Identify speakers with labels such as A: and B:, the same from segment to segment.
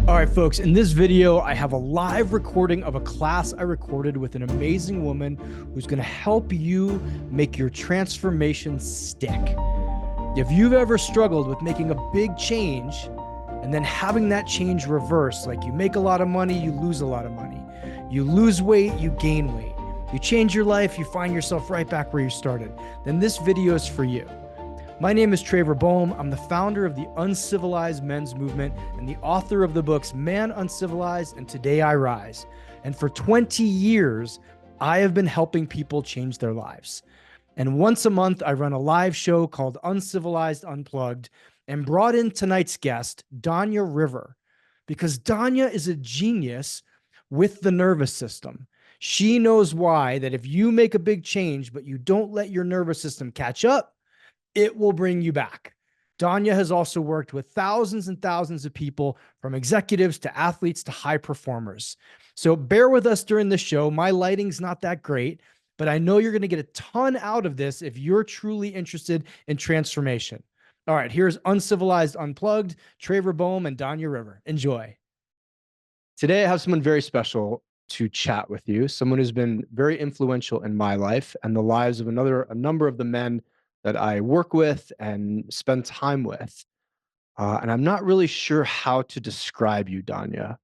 A: All right, folks, in this video, I have a live recording of a class I recorded with an amazing woman who's going to help you make your transformation stick. If you've ever struggled with making a big change and then having that change reverse, like you make a lot of money, you lose a lot of money, you lose weight, you gain weight, you change your life, you find yourself right back where you started, then this video is for you. My name is Traver Boehm. I'm the founder of the Uncivilized Men's Movement and the author of the books Man Uncivilized and Today I Rise. And for 20 years, I have been helping people change their lives. And once a month, I run a live show called Uncivilized Unplugged and brought in tonight's guest, Danya River, because Danya is a genius with the nervous system. She knows why that if you make a big change, but you don't let your nervous system catch up, it will bring you back. Danya has also worked with thousands and thousands of people, from executives to athletes to high performers. So bear with us during the show. My lighting's not that great, but I know you're going to get a ton out of this if you're truly interested in transformation. All right, here's Uncivilized Unplugged, Traver Boehm and Danya River. Enjoy. Today, I have someone very special to chat with you, someone who's been very influential in my life and the lives of a number of the men that I work with and spend time with. And I'm not really sure how to describe you, Danya.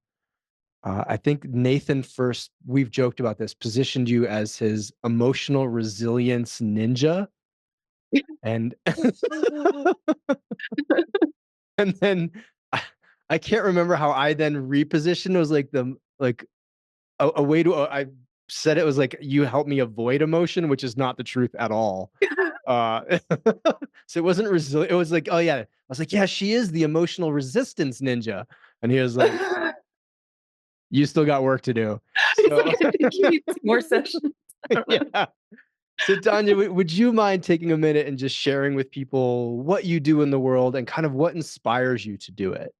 A: I think Nathan first, we've joked about this, positioned you as his emotional resilience ninja. And and then I can't remember how I then repositioned. It was like a way to I said it was like you help me avoid emotion, which is not the truth at all. So it wasn't resilient. It was like, oh yeah. I was like, yeah, she is the emotional resistance ninja. And he was like, you still got work to do.
B: He's
A: So
B: like, I think you need some more sessions. I don't know.
A: yeah. So Tanya, would you mind taking a minute and just sharing with people what you do in the world and kind of what inspires you to do it?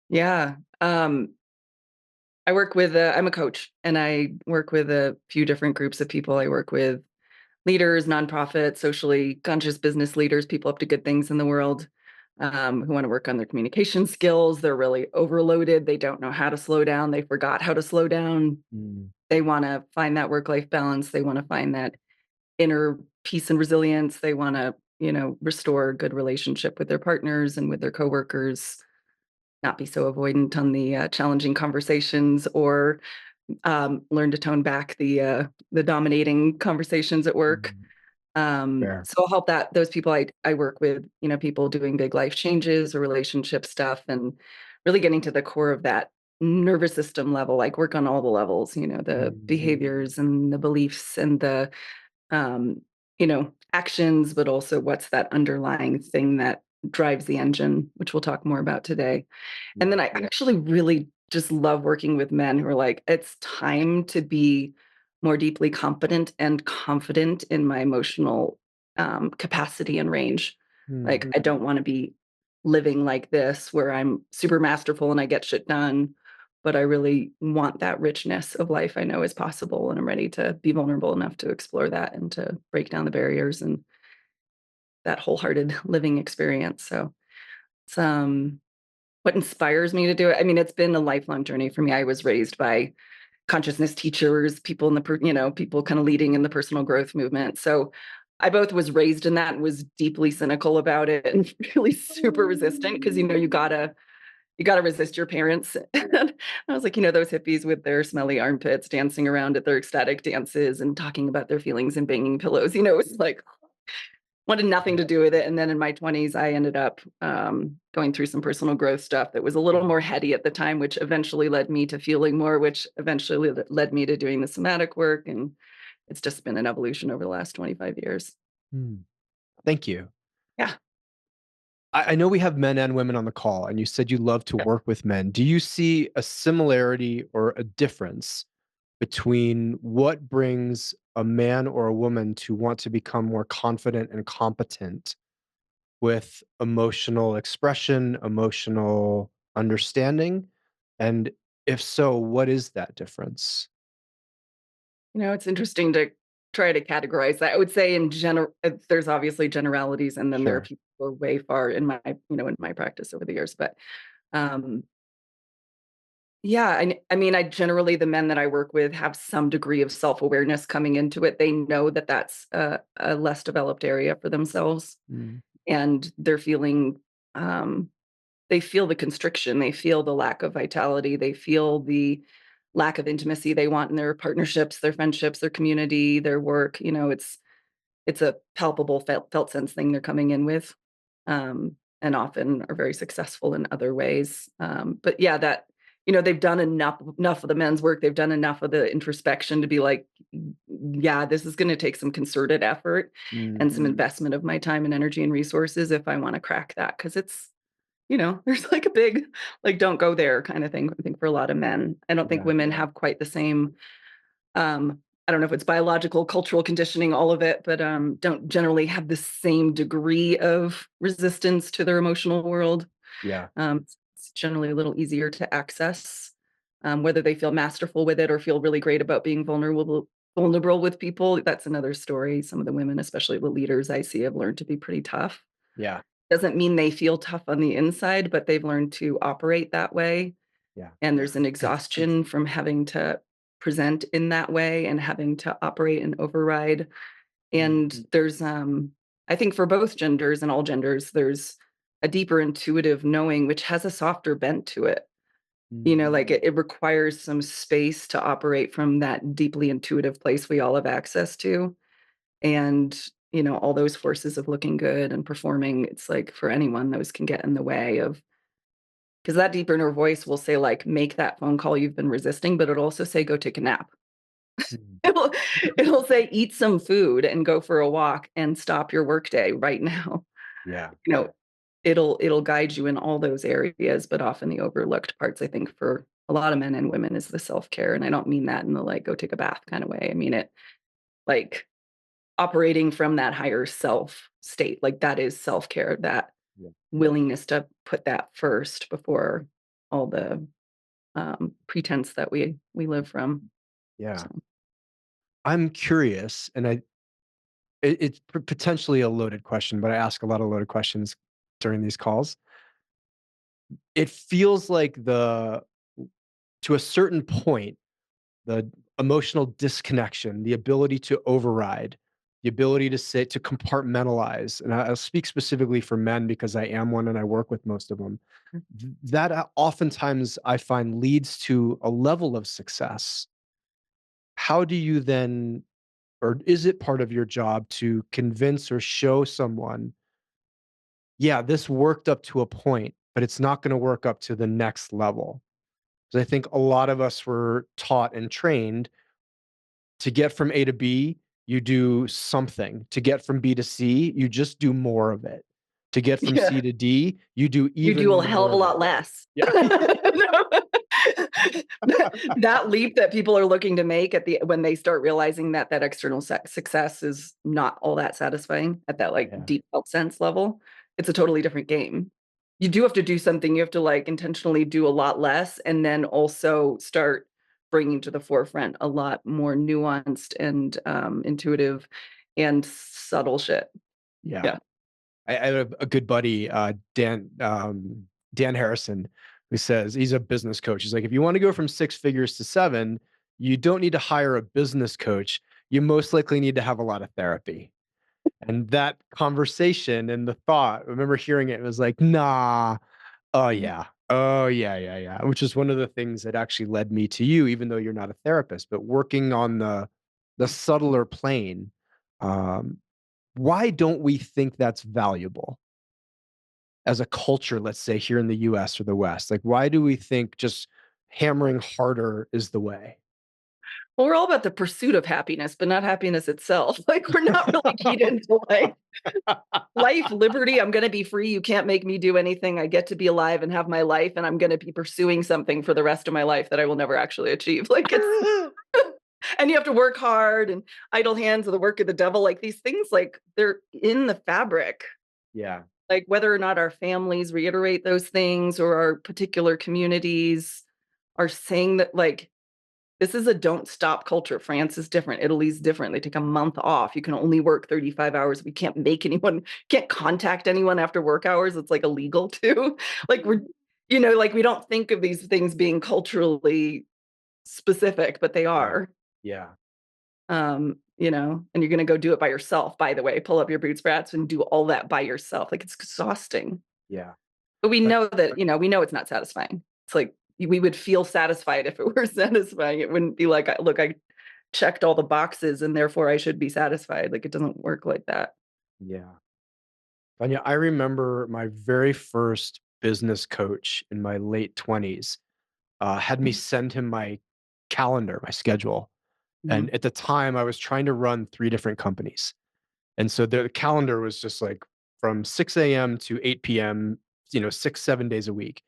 B: Yeah. I work with, I'm a coach and I work with a few different groups of people. I work with leaders, nonprofits, socially conscious business leaders, people up to good things in the world, who want to work on their communication skills. They're really overloaded. They don't know how to slow down. They forgot how to slow down.
A: Mm,
B: They want to find that work-life balance. They want to find that inner peace and resilience. They want to, restore a good relationship with their partners and with their coworkers, not be so avoidant on the challenging conversations, or learn to tone back the dominating conversations at work.
A: mm, fair.
B: So I'll help those people I work with, people doing big life changes or relationship stuff, and really getting to the core of that nervous system level, like work on all the levels, the
A: Mm,
B: behaviors and the beliefs and the um, actions, but also what's that underlying thing that drives the engine, which we'll talk more about today. And
A: yeah.
B: then I actually really just love working with men who are like, it's time to be more deeply competent and confident in my emotional capacity and range. Like,
A: Mm,
B: I don't want to be living like this where I'm super masterful and I get shit done, but I really want that richness of life I know is possible. And I'm ready to be vulnerable enough to explore that and to break down the barriers and that wholehearted living experience. So it's what inspires me to do it. I mean, it's been a lifelong journey for me. I was raised by consciousness teachers, people in people kind of leading in the personal growth movement. So I both was raised in that and was deeply cynical about it and really super resistant because you gotta resist your parents. And I was like, those hippies with their smelly armpits dancing around at their ecstatic dances and talking about their feelings and banging pillows. It was like wanted nothing to do with it. And then in my 20s, I ended up going through some personal growth stuff that was a little more heady at the time, which eventually led me to feeling more, which eventually led me to doing the somatic work. And it's just been an evolution over the last 25 years.
A: mm. Thank you.
B: Yeah.
A: I know we have men and women on the call, and you said you love to work with men. Do you see a similarity or a difference between what brings a man or a woman to want to become more confident and competent with emotional expression, emotional understanding? And if so, what is that difference?
B: It's interesting to try to categorize that. I would say in general, there's obviously generalities, and then there are
A: Sure.
B: people who are way far in my practice over the years. But um, Yeah, I mean, I generally, the men that I work with have some degree of self-awareness coming into it. They know that that's a less developed area for themselves,
A: Mm,
B: and they're feeling, um, they feel the constriction, they feel the lack of vitality, they feel the lack of intimacy they want in their partnerships, their friendships, their community, their work. It's a palpable felt sense thing they're coming in with, and often are very successful in other ways. But yeah, that they've done enough of the men's work. They've done enough of the introspection to be like, yeah, this is going to take some concerted effort and some investment of my time and energy and resources if I want to crack that, because it's there's like a big like don't go there kind of thing. I think for a lot of men, I don't think
A: yeah.
B: women have quite the same I don't know if it's biological, cultural conditioning, all of it, but don't generally have the same degree of resistance to their emotional world.
A: Yeah.
B: It's generally a little easier to access, whether they feel masterful with it or feel really great about being vulnerable with people. That's another story. Some of the women, especially the leaders I see, have learned to be pretty tough.
A: Yeah.
B: Doesn't mean they feel tough on the inside, but they've learned to operate that way,
A: Yeah.
B: and there's an
A: It's
B: exhaustion from having to present in that way and having to operate and override. And there's I think for both genders and all genders, there's a deeper intuitive knowing which has a softer bent to it. Like it requires some space to operate from that deeply intuitive place we all have access to. And all those forces of looking good and performing, it's like for anyone, those can get in the way of, because that deep inner voice will say, like, make that phone call you've been resisting, but it'll also say, go take a nap.
A: Mm.
B: It'll, it'll say, eat some food and go for a walk and stop your workday right now.
A: Yeah.
B: You know, it'll guide you in all those areas, but often the overlooked parts, I think, for a lot of men and women is the self-care. And I don't mean that in the like, go take a bath kind of way. I mean it like operating from that higher self state. Like that is self-care, that
A: Yeah.
B: willingness to put that first before all the pretense that we live from.
A: Yeah.
B: So
A: I'm curious, and it's potentially a loaded question, but I ask a lot of loaded questions during these calls. It feels like to a certain point, the emotional disconnection, the ability to override, the ability to to compartmentalize, and I'll speak specifically for men because I am one and I work with most of them. That oftentimes I find leads to a level of success. How do you then, or is it part of your job to convince or show someone, yeah, this worked up to a point, but it's not going to work up to the next level? Because I think a lot of us were taught and trained to get from A to B, you do something. To get from B to C, you just do more of it. To get from
B: yeah,
A: C to D, you do
B: you
A: even
B: do a hell of
A: more
B: a
A: of
B: lot
A: it.
B: less.
A: Yeah.
B: That leap that people are looking to make at the when they start realizing that that external success is not all that satisfying at that like
A: Yeah.
B: deep felt sense level, it's a totally different game. You do have to do something. You have to like intentionally do a lot less, and then also start bringing to the forefront a lot more nuanced and intuitive and subtle shit.
A: Yeah.
B: Yeah.
A: I have a good buddy, Dan Harrison, who says he's a business coach. He's like, if you want to go from six figures to seven, you don't need to hire a business coach. You most likely need to have a lot of therapy. And that conversation and the thought, I remember hearing it, it was like, nah, oh yeah. Oh yeah, yeah, yeah. Which is one of the things that actually led me to you, even though you're not a therapist, but working on the subtler plane. Um, why don't we think that's valuable as a culture, let's say here in the US or the West? Like, why do we think just hammering harder is the way?
B: Well, we're all about the pursuit of happiness, but not happiness itself. Like we're not really keyed into like life, liberty. I'm going to be free. You can't make me do anything. I get to be alive and have my life, and I'm going to be pursuing something for the rest of my life that I will never actually achieve. Like it's, and you have to work hard, and idle hands are the work of the devil. Like these things, like they're in the fabric.
A: Yeah.
B: Like whether or not our families reiterate those things or our particular communities are saying that, like, this is a don't stop culture. France is different. Italy's different. They take a month off. You can only work 35 hours. We can't make anyone, can't contact anyone after work hours. It's like illegal too. Like like we don't think of these things being culturally specific, but they
A: Yeah.
B: are.
A: Yeah.
B: And you're gonna go do it by yourself, by the way, pull up your bootstraps and do all that by yourself. Like it's exhausting.
A: Yeah.
B: But we
A: But
B: know that, we know it's not satisfying. It's like we would feel satisfied if it were satisfying. It wouldn't be like, look, I checked all the boxes and therefore I should be satisfied. Like it doesn't work like that.
A: yeah. Danya, I remember my very first business coach in my late 20s had me send him my calendar, my schedule. And
B: Mhm.
A: at the time, I was trying to run three different companies. And so the calendar was just like from 6 a.m. to 8 p.m., 6, 7 days a week.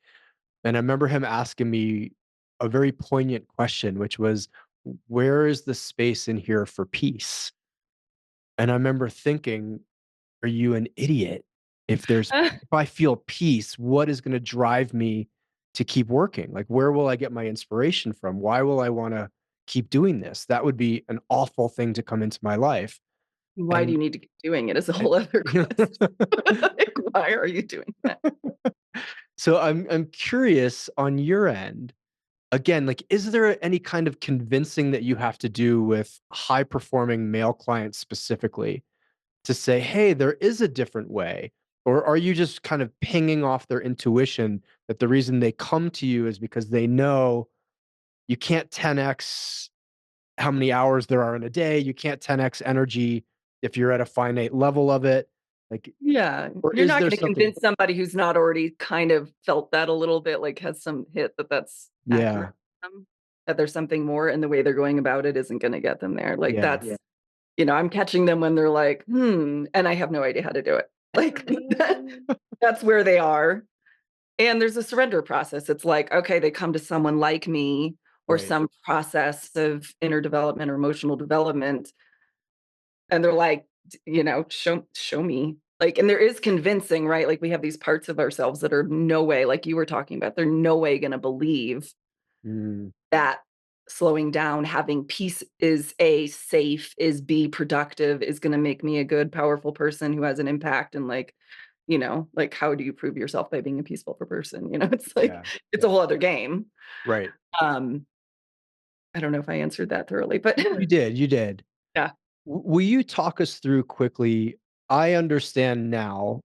A: And I remember him asking me a very poignant question, which was, where is the space in here for peace? And I remember thinking, are you an idiot? If I feel peace, what is going to drive me to keep working? Like, where will I get my inspiration from? Why will I want to keep doing this? That would be an awful thing to come into my life.
B: Why do
A: And,
B: you need to keep doing it is a
A: and
B: whole other
A: you
B: question.
A: know,
B: Like, why are you doing that?
A: so I'm curious on your end. Again, like, is there any kind of convincing that you have to do with high performing male clients specifically to say, hey, there is a different way? Or are you just kind of pinging off their intuition that the reason they come to you is because they know you can't 10x how many hours there are in a day? You can't 10x energy if you're at a finite level of it. Like,
B: Yeah,
A: or
B: you're
A: is
B: not
A: there
B: gonna
A: something?
B: convince somebody who's not already kind of felt that a little bit, like, has some hit that that's accurate,
A: Yeah.
B: that there's something more, and the way they're going about it isn't gonna get them there. Like,
A: Yeah.
B: I'm catching them when they're like, "Hmm," and I have no idea how to do it. Like, that's where they are, and there's a surrender process. It's like, okay, they come to someone like me or
A: Right.
B: some process of inner development or emotional development, and they're like, show me. Like, and there is convincing, right? Like we have these parts of ourselves that are no way, like you were talking about, they're no way gonna believe
A: Mm,
B: that slowing down, having peace is A, safe, is B, productive, is gonna make me a good, powerful person who has an impact. And like how do you prove yourself by being a peaceful person? It's like
A: yeah.
B: it's a whole other game.
A: Right.
B: Um, I don't know if I answered that thoroughly, but
A: You did. You did.
B: yeah,
A: Will you talk us through quickly? I understand now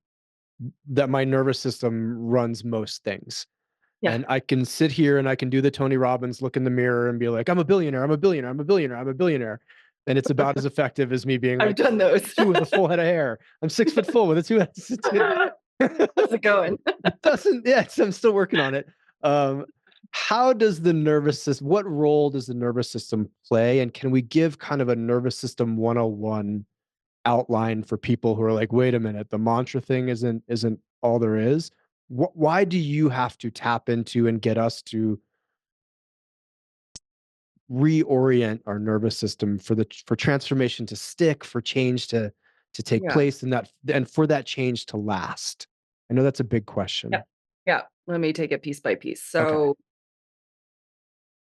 A: that my nervous system runs most things.
B: yeah.
A: And I can sit here and I can do the Tony Robbins look in the mirror and be like, I'm a billionaire, I'm a billionaire, I'm a billionaire, I'm a billionaire. And it's about as effective as me being
B: I've
A: like
B: done those.
A: 6'2" with a full head of hair. I'm 6 foot full with a two head.
B: How's it going?
A: It doesn't, yeah, I'm still working on it. Um, how does the nervous system, what role does the nervous system play? And can we give kind of a nervous system 101 outline for people who are like, wait a minute, the mantra thing isn't all there is? Why do you have to tap into and get us to reorient our nervous system for transformation to stick, for change to take
B: Yeah.
A: place, and for that change to last? I know that's a big
B: Yeah.
A: question.
B: Yeah. Let me take it piece by piece.
A: Okay.
B: So,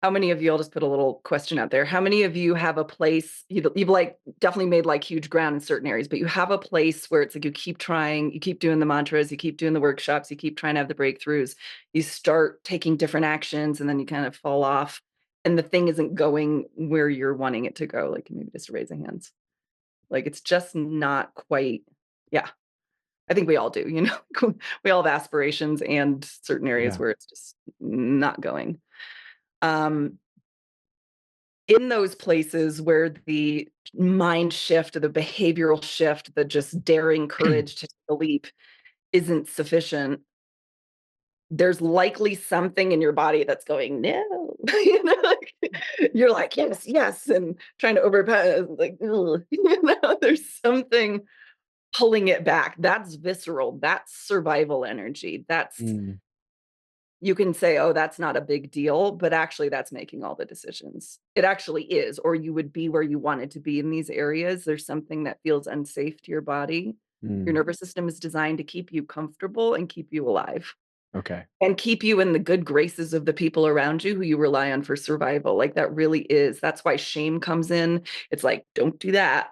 B: how many of you, I'll just put a little question out there. How many of you have a place, you've like definitely made like huge ground in certain areas, but you have a place where it's like you keep trying, you keep doing the mantras, you keep doing the workshops, you keep trying to have the breakthroughs, you start taking different actions and then you kind of fall off and the thing isn't going where you're wanting it to go. Like maybe just raising hands. Like it's just not quite, yeah. I think we all do, we all have aspirations and certain areas
A: Yeah.
B: where it's just not going. Um, in those places where the mind shift, the behavioral shift, the just daring courage to take a leap isn't sufficient, there's likely something in your body that's going, no. You're like, yes, yes, and trying to overpower, like, ugh. There's something pulling it back. That's visceral. That's survival energy.
A: Mm,
B: You can say, oh, that's not a big deal, but actually that's making all the decisions. It actually is, or you would be where you wanted to be in these areas. There's something that feels unsafe to your body. Your
A: mm,
B: nervous system is designed to keep you comfortable and keep you alive
A: okay.
B: and keep you in the good graces of the people around you who you rely on for survival. Like that really is. That's why shame comes in. It's like, don't do that.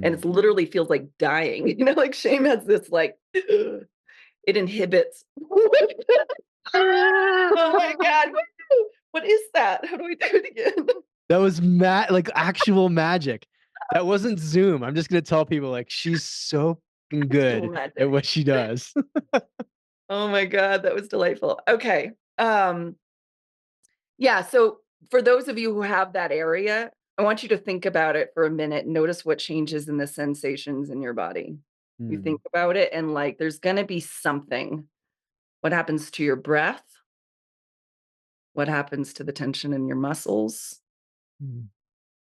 B: And
A: Mm,
B: it literally feels like dying. Like shame has this like, it inhibits. Oh my God. Woo! What is that? How do I do it again?
A: That was like actual magic. That wasn't Zoom. I'm just gonna tell people like she's so fucking
B: Actual
A: good at
B: magic.
A: what she does.
B: Oh my God, that was delightful. Okay. Yeah, so for those of you who have that area, I want you to think about it for a minute. Notice what changes in the sensations in your body. You
A: Hmm.
B: think about it, and like there's going to be something. What happens to your breath? What happens to the tension in your muscles?
A: Hmm.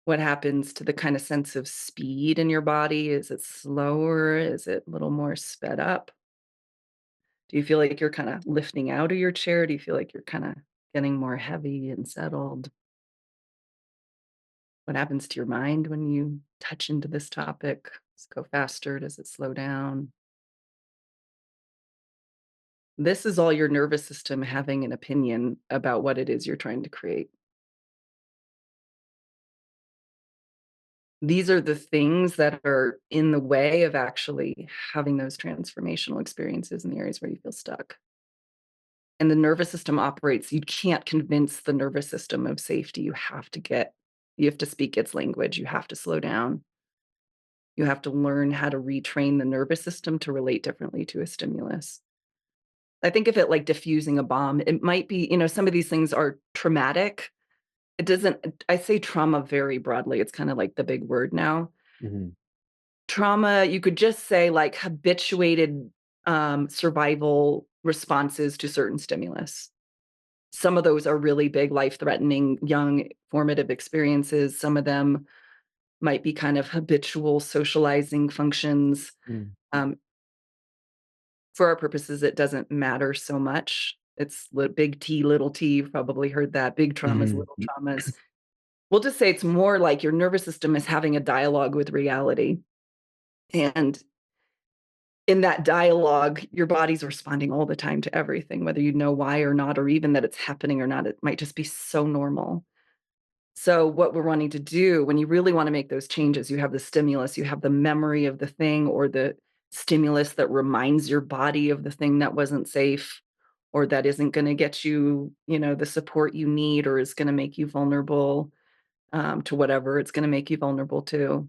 B: What happens to the kind of sense of speed in your body? Is it slower? Is it a little more sped up? Do you feel like you're kind of lifting out of your chair? Do you feel like you're kind of getting more heavy and settled? What happens to your mind when you touch into this topic? Does it go faster? Does it slow down? This is all your nervous system having an opinion about what it is you're trying to create. These are the things that are in the way of actually having those transformational experiences in the areas where you feel stuck. And the nervous system operates, you can't convince the nervous system of safety. You have to speak its language. You have to slow down. You have to learn how to retrain the nervous system to relate differently to a stimulus. I think of it like diffusing a bomb. It might be, some of these things are traumatic. It doesn't, I say trauma very broadly. It's kind of like the big word now.
A: Hmm.
B: Trauma, you could just say like habituated survival responses to certain stimulus. Some of those are really big, life threatening, young, formative experiences. Some of them might be kind of habitual socializing functions. Um, For our purposes, it doesn't matter so much. It's big T, little t. You've probably heard that. Big traumas,
A: Hmm.
B: little traumas. We'll just say it's more like your nervous system is having a dialogue with reality. And in that dialogue, your body's responding all the time to everything, whether you know why or not, or even that it's happening or not. It might just be so normal. So, what we're wanting to do when you really want to make those changes, you have the stimulus, you have the memory of the thing, or the stimulus that reminds your body of the thing that wasn't safe, or that isn't going to get you, the support you need, or is going to make you vulnerable to whatever it's going to make you vulnerable to.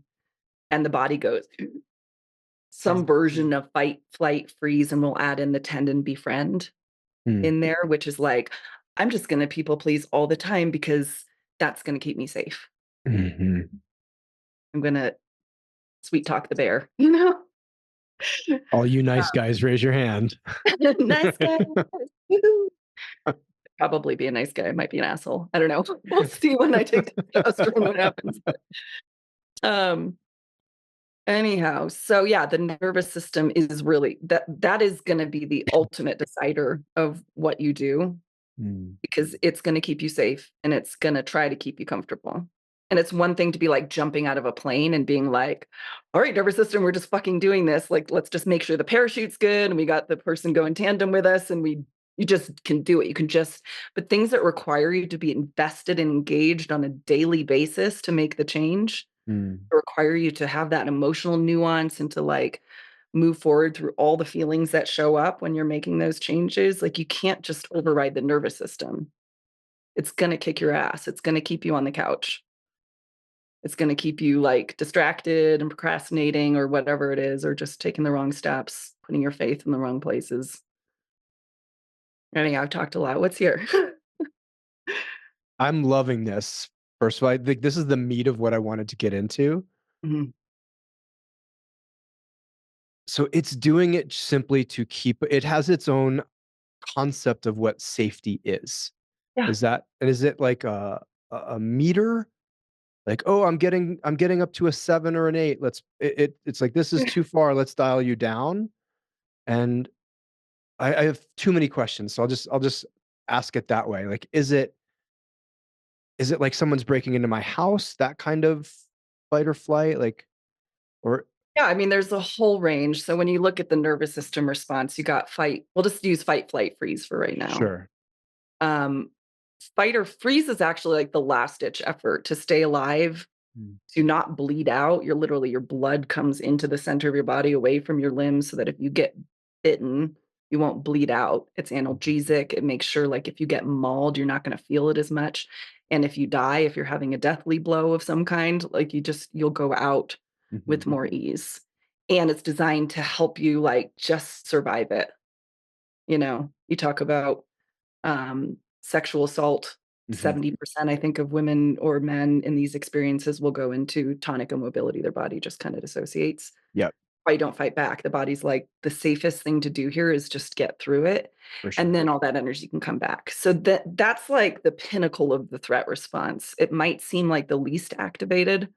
B: And the body goes some version of fight, flight, freeze, and we'll add in the tend and befriend in there, which is like, I'm just going to people please all the time because that's going to keep me safe.
A: Hmm.
B: I'm going to sweet talk the bear, you know?
A: All you nice guys, raise your hand.
B: Nice guy. Woohoo. Probably be a nice guy. Might be an asshole. I don't know. We'll see when I take testosterone what happens. Um, anyhow, so yeah, the nervous system is really that is going to be the ultimate decider of what you do
A: Mm.
B: because it's going to keep you safe and it's going to try to keep you comfortable. And it's one thing to be like jumping out of a plane and being like, all right, nervous system, we're just fucking doing this. Like, let's just make sure the parachute's good and we got the person go in tandem with us and you just can do it. You can just, but things that require you to be invested and engaged on a daily basis to make the change
A: Mm.
B: require you to have that emotional nuance and to like move forward through all the feelings that show up when you're making those changes. Like you can't just override the nervous system. It's going to kick your ass. It's going to keep you on the couch. It's going to keep you like distracted and procrastinating or whatever it is, or just taking the wrong steps, putting your faith in the wrong places. Anyhow, I've talked a lot. What's here?
A: I'm loving this. First of all, I think this is the meat of what I wanted to get into.
B: Mhm.
A: So it's doing it simply to keep it has its own concept of what safety is.
B: Yeah.
A: Is it like a meter? Like, oh, I'm getting up to a 7 or an 8. It's like this is too far. Let's dial you down. And I have too many questions, so I'll just ask it that way. Like, is it like someone's breaking into my house? That kind of fight or flight, like, or
B: Yeah, I mean, there's a whole range. So when you look at the nervous system response, you got fight. We'll just use fight, flight, freeze for right now.
A: sure.
B: Um, Fight or freeze is actually like the last ditch effort to stay alive,
A: Mm.
B: to not bleed out. Your blood comes into the center of your body away from your limbs so that if you get bitten, You won't bleed out. It's
A: Mhm.
B: analgesic. It makes sure, like, if you get mauled, you're not going to feel it as much. And if you die, if you're having a deathly blow of some kind, like, you'll go out with
A: Mhm.
B: more ease. And it's designed to help you, like, just survive it. You talk about sexual assault.
A: Mhm.
B: 70%, I think, of women or men in these experiences will go into tonic immobility. Their body just kind of dissociates.
A: Yep,
B: Why you don't fight back. The body's like, the safest thing to do here is just get through it,
A: for
B: and
A: sure.
B: then all that energy can come back. So that's like the pinnacle of the threat response. It might seem like the least activated.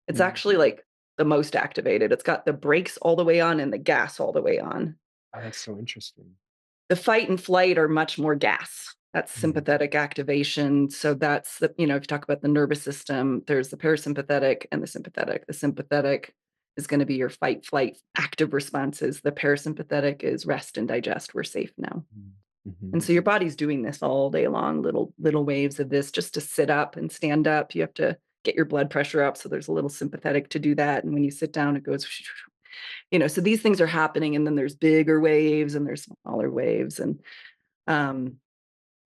B: It's
A: Mm.
B: actually like the most activated. It's got the brakes all the way on and the gas all the way on.
A: Oh, that's so interesting.
B: The fight and flight are much more gas. That's
A: Mhm.
B: sympathetic activation. So that's if you talk about the nervous system, there's the parasympathetic and the sympathetic. The sympathetic is going to be your fight, flight, active responses. The parasympathetic is rest and digest. We're safe now.
A: Mhm. Mhm.
B: And so your body's doing this all day long, little waves of this just to sit up and stand up. You have to get your blood pressure up. So there's a little sympathetic to do that. And when you sit down, it goes, so these things are happening. And then there's bigger waves and there's smaller waves. And um,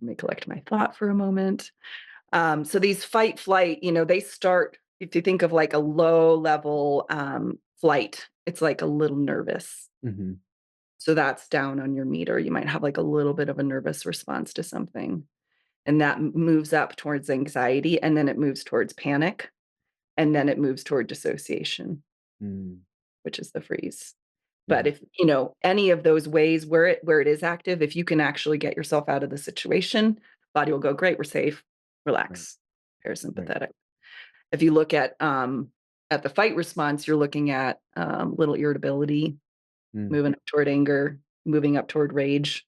B: let me collect my thought for a moment. So these fight flight, they start, if you think of like a low level flight, it's like a little nervous.
A: Mhm.
B: So that's down on your meter. You might have like a little bit of a nervous response to something. And that moves up towards anxiety. And then it moves towards panic. And then it moves toward dissociation,
A: Mm.
B: which is the freeze. But
A: Mhm.
B: if, any of those ways where it is active, if you can actually get yourself out of the situation, body will go, great, we're safe,
A: Right,
B: relax,
A: right.
B: parasympathetic. If you look at the fight response, you're looking at little irritability,
A: Mm.
B: moving up toward anger, moving up toward rage,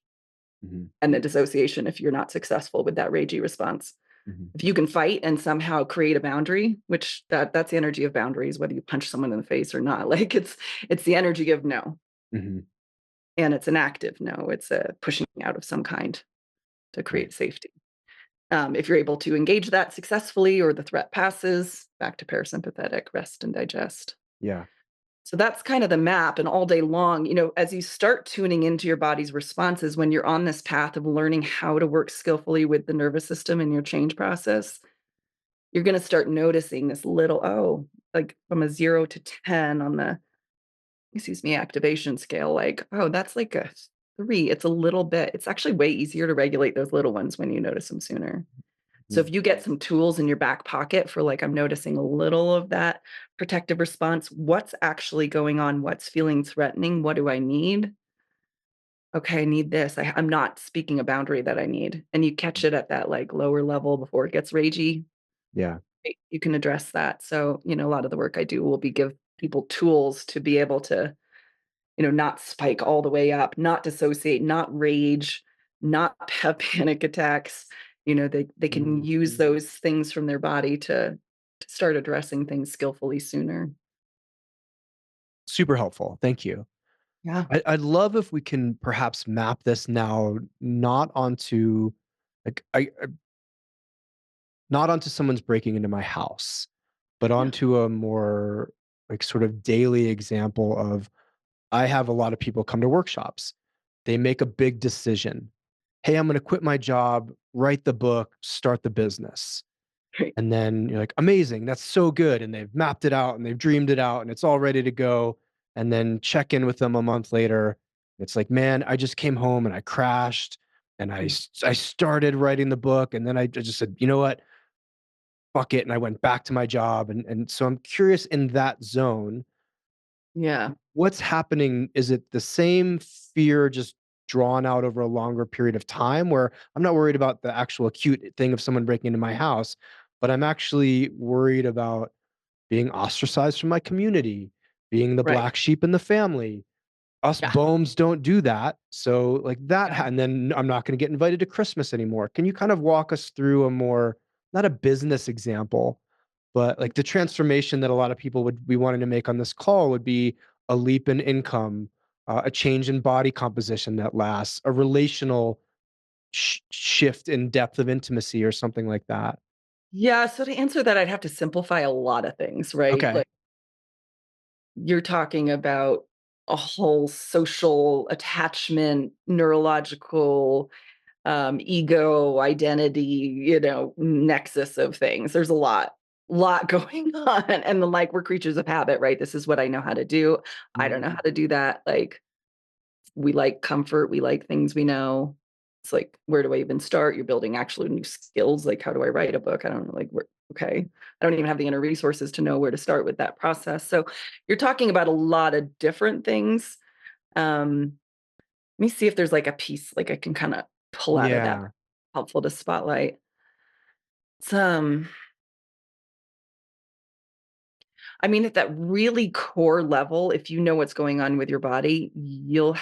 A: Mhm.
B: and then dissociation if you're not successful with that ragey response.
A: Mhm.
B: If you can fight and somehow create a boundary, which that's the energy of boundaries, whether you punch someone in the face or not, like it's the energy of no.
A: Mhm.
B: And it's an active no, it's a pushing out of some kind to
A: Right.
B: create safety. If you're able to engage that successfully or the threat passes, back to parasympathetic, rest and digest.
A: Yeah.
B: So that's kind of the map. And all day long, as you start tuning into your body's responses, when you're on this path of learning how to work skillfully with the nervous system in your change process, you're going to start noticing this little, oh, like from a 0 to 10 on the, excuse me, activation scale, like, oh, that's like a 3. It's a little bit, it's actually way easier to regulate those little ones when you notice them sooner. So
A: Mm.
B: if you get some tools in your back pocket for like, I'm noticing a little of that protective response, what's actually going on? What's feeling threatening? What do I need? Okay, I need this. I'm not speaking a boundary that I need. And you catch it at that like lower level before it gets ragey.
A: Yeah.
B: You can address that. So, a lot of the work I do will be give people tools to be able to, not spike all the way up, not dissociate, not rage, not have panic attacks. They can
A: Mm.
B: use those things from their body to start addressing things skillfully sooner.
A: Super helpful. Thank you.
B: Yeah.
A: I'd love if we can perhaps map this now, not onto like not onto someone's breaking into my house, but
B: Yeah.
A: onto a more like sort of daily example of I have a lot of people come to workshops. They make a big decision. Hey, I'm going to quit my job, write the book, start the business.
B: Right.
A: And then you're like, amazing, that's so good. And they've mapped it out and they've dreamed it out and it's all ready to go. And then check in with them a month later. It's like, man, I just came home and I crashed and
B: Mm.
A: I started writing the book. And then I just said, you know what? Fuck it. And I went back to my job. And so I'm curious in that zone,
B: Yeah.
A: what's happening? Is it the same fear just drawn out over a longer period of time where I'm not worried about the actual acute thing of someone breaking into my house, but I'm actually worried about being ostracized from my community, being the
B: Right.
A: black sheep in the family. Us
B: Yeah.
A: bohms don't do that. So like that,
B: Yeah.
A: and then I'm not going to get invited to Christmas anymore. Can you kind of walk us through a more, not a business example, but like the transformation that a lot of people would be wanting to make on this call would be a leap in income, a change in body composition that lasts, a relational shift in depth of intimacy or something like that.
B: Yeah. So to answer that, I'd have to simplify a lot of things, right?
A: Okay.
B: Like, you're talking about a whole social attachment, neurological, ego, identity, nexus of things. There's a lot going on. And then like we're creatures of habit, right? This is what I know how to do. I don't know how to do that. Like we like comfort, we like things we know. It's like, where do I even start? You're building actual new skills. Like, how do I write a book? I don't know, like, okay. I don't even have the inner resources to know where to start with that process. So you're talking about a lot of different things. Um, Let me see if there's like a piece like I can kind of pull out of that
A: Yeah.
B: helpful to spotlight. It's, I mean, at that really core level, if you know what's going on with your body, you'll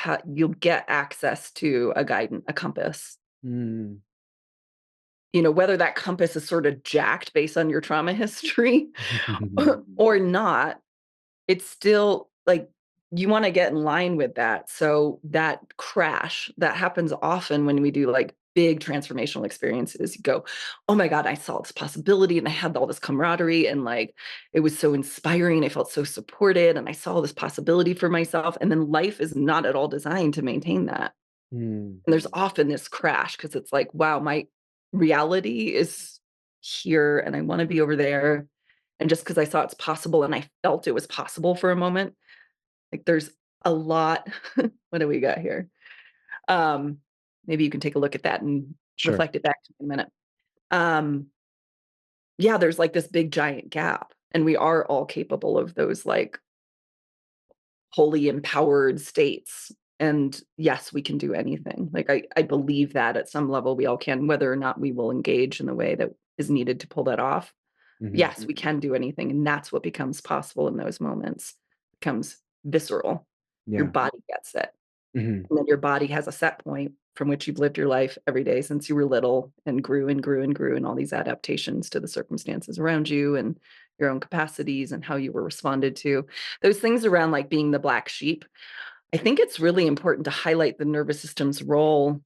B: get access to a compass.
A: Mm.
B: Whether that compass is sort of jacked based on your trauma history or not, it's still like you want to get in line with that. So that crash that happens often when we do like big transformational experiences, you go, oh my God, I saw this possibility and I had all this camaraderie and like it was so inspiring. I felt so supported and I saw this possibility for myself. And then life is not at all designed to maintain that.
A: Mm.
B: And there's often this crash because it's like, wow, my reality is here and I want to be over there. And just because I saw it's possible and I felt it was possible for a moment, like there's a lot. What do we got here? Um, Maybe you can take a look at that and
A: Sure.
B: reflect it back to me in a minute. Um, yeah, there's like this big giant gap. And we are all capable of those like wholly empowered states. And yes, we can do anything. Like I believe that at some level we all can, whether or not we will engage in the way that is needed to pull that off.
A: Hmm.
B: Yes, we can do anything. And that's what becomes possible in those moments. Becomes visceral. Your
A: Yeah.
B: body gets it.
A: Hmm.
B: And then your body has a set point from which you've lived your life every day since you were little and grew and grew and grew and all these adaptations to the circumstances around you and your own capacities and how you were responded to. Those things around like being the black sheep, I think it's really important to highlight the nervous system's role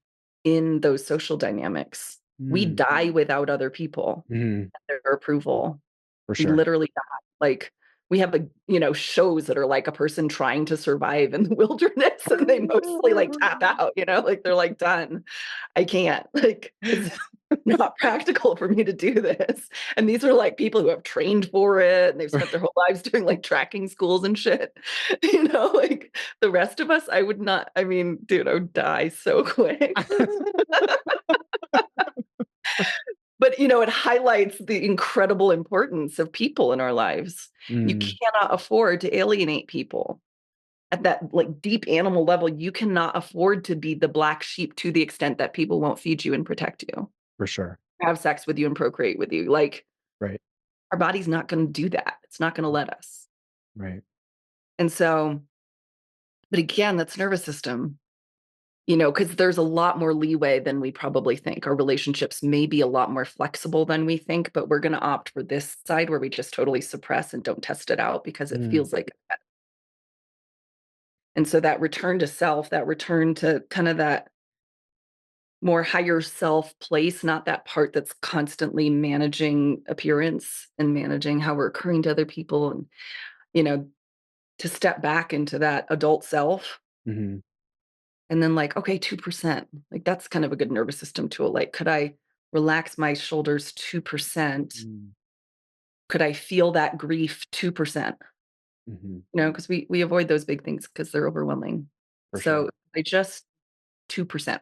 B: in those social dynamics. We
A: Mm.
B: die without other people,
A: Hmm.
B: their approval.
A: For
B: We
A: sure.
B: literally die. Like we have shows that are like a person trying to survive in the wilderness and they mostly like tap out, like they're like done. I can't. Like it's not practical for me to do this. And these are like people who have trained for it and they've spent their whole lives doing like tracking schools and shit. Like the rest of us, I would not, I mean, dude, I would die so quick. But, it highlights the incredible importance of people in our lives. You
A: Mm.
B: cannot afford to alienate people. At that, like, deep animal level, you cannot afford to be the black sheep to the extent that people won't feed you and protect you,
A: For sure.
B: have sex with you and procreate with you. Like,
A: Right.
B: our body's not gonna do that. It's not gonna let us.
A: Right.
B: And so but again, that's nervous system. Because there's a lot more leeway than we probably think. Our relationships may be a lot more flexible than we think, but we're going to opt for this side where we just totally suppress and don't test it out because it
A: Mm.
B: feels like that. And so that return to self, that return to kind of that more higher self place, not that part that's constantly managing appearance and managing how we're occurring to other people and, you know, to step back into that adult self.
A: Hmm.
B: And then like, okay, 2%. Like that's kind of a good nervous system tool. Like, could I relax my shoulders 2%?
A: Mm.
B: Could I feel that grief 2%?
A: Hmm.
B: Because we avoid those big things because they're overwhelming.
A: For sure.
B: So I just 2%.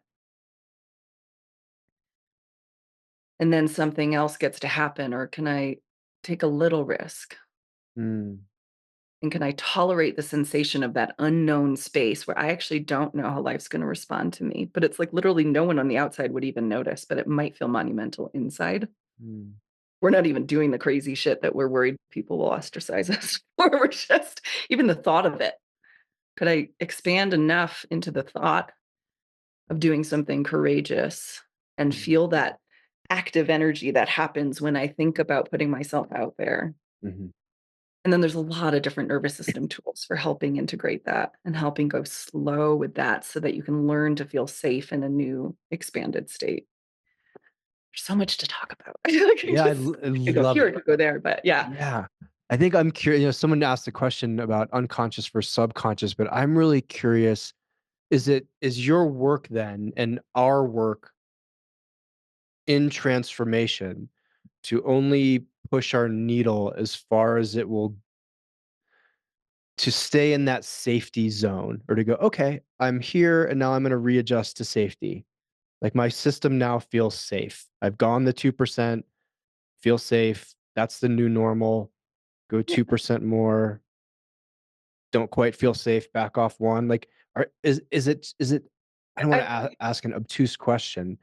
B: And then something else gets to happen, or can I take a little risk?
A: Mm.
B: And can I tolerate the sensation of that unknown space where I actually don't know how life's going to respond to me? But it's like literally no one on the outside would even notice, but it might feel monumental inside.
A: Mm.
B: We're not even doing the crazy shit that we're worried people will ostracize us for. We're just even the thought of it. Could I expand enough into the thought of doing something courageous and
A: Mm.
B: feel that active energy that happens when I think about putting myself out there?
A: Hmm.
B: And then there's a lot of different nervous system tools for helping integrate that and helping go slow with that so that you can learn to feel safe in a new expanded state. There's so much to talk about. I feel like
A: Yeah, I
B: I could go
A: love
B: here, I
A: it.
B: could go there, but yeah.
A: Yeah. I think I'm curious, someone asked a question about unconscious versus subconscious, but I'm really curious, is your work then and our work in transformation to only push our needle as far as it will, to stay in that safety zone, or to go, okay, I'm here and now I'm going to readjust to safety. Like my system now feels safe. I've gone the 2%, feel safe. That's the new normal. Go
B: Yeah.
A: 2% more. Don't quite feel safe. Back off one. Like, is it? I don't want
B: I've
A: to ask an obtuse question,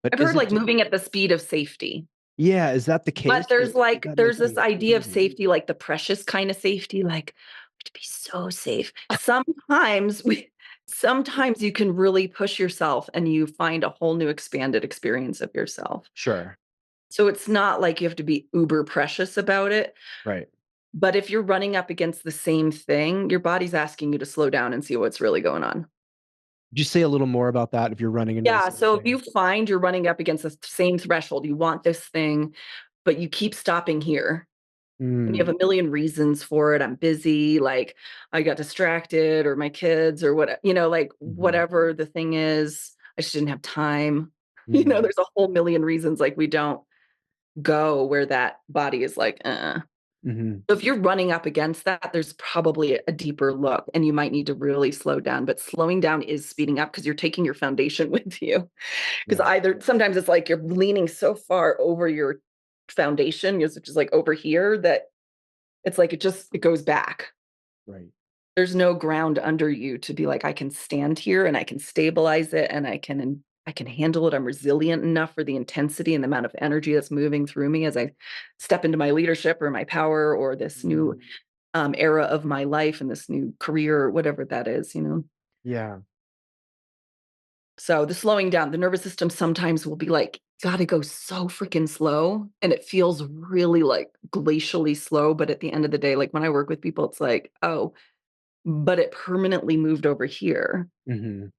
A: but
B: I've
A: is
B: heard
A: it?
B: like moving at the speed of safety.
A: Yeah, is that the case?
B: But there's
A: Does
B: like
A: that
B: there's
A: make
B: this
A: me
B: idea of
A: crazy?
B: safety, like the precious kind of safety, like to be so safe. Sometimes you can really push yourself and you find a whole new expanded experience of yourself.
A: Sure.
B: So it's not like you have to be uber precious about it.
A: Right.
B: But if you're running up against the same thing, your body's asking you to slow down and see what's really going on.
A: Could you say a little more about that if you're running into the
B: Yeah.
A: same
B: So if you
A: thing?
B: find you're running up against the same threshold, you want this thing, but you keep stopping here. And you
A: Mm,
B: have a million reasons for it. I'm busy, like I got distracted or my kids or what, like
A: mhm,
B: whatever the thing is, I just didn't have time.
A: mm,
B: There's a whole million reasons like we don't go where that body is like, uh.
A: mhm.
B: So if you're running up against that, there's probably a deeper look and you might need to really slow down. But slowing down is speeding up because you're taking your foundation with you. Because
A: Yeah.
B: either sometimes it's like you're leaning so far over your foundation, which is like over here, that it's like it goes back.
A: Right.
B: There's no ground under you to be like, I can stand here and I can stabilize it and I can handle it. I'm resilient enough for the intensity and the amount of energy that's moving through me as I step into my leadership or my power or this new
A: Mm,
B: era of my life and this new career or whatever that is.
A: yeah.
B: So the slowing down, the nervous system sometimes will be like, gotta go so freaking slow. And it feels really like glacially slow. But at the end of the day, like when I work with people, it's like, oh, but it permanently moved over here
A: Mhm,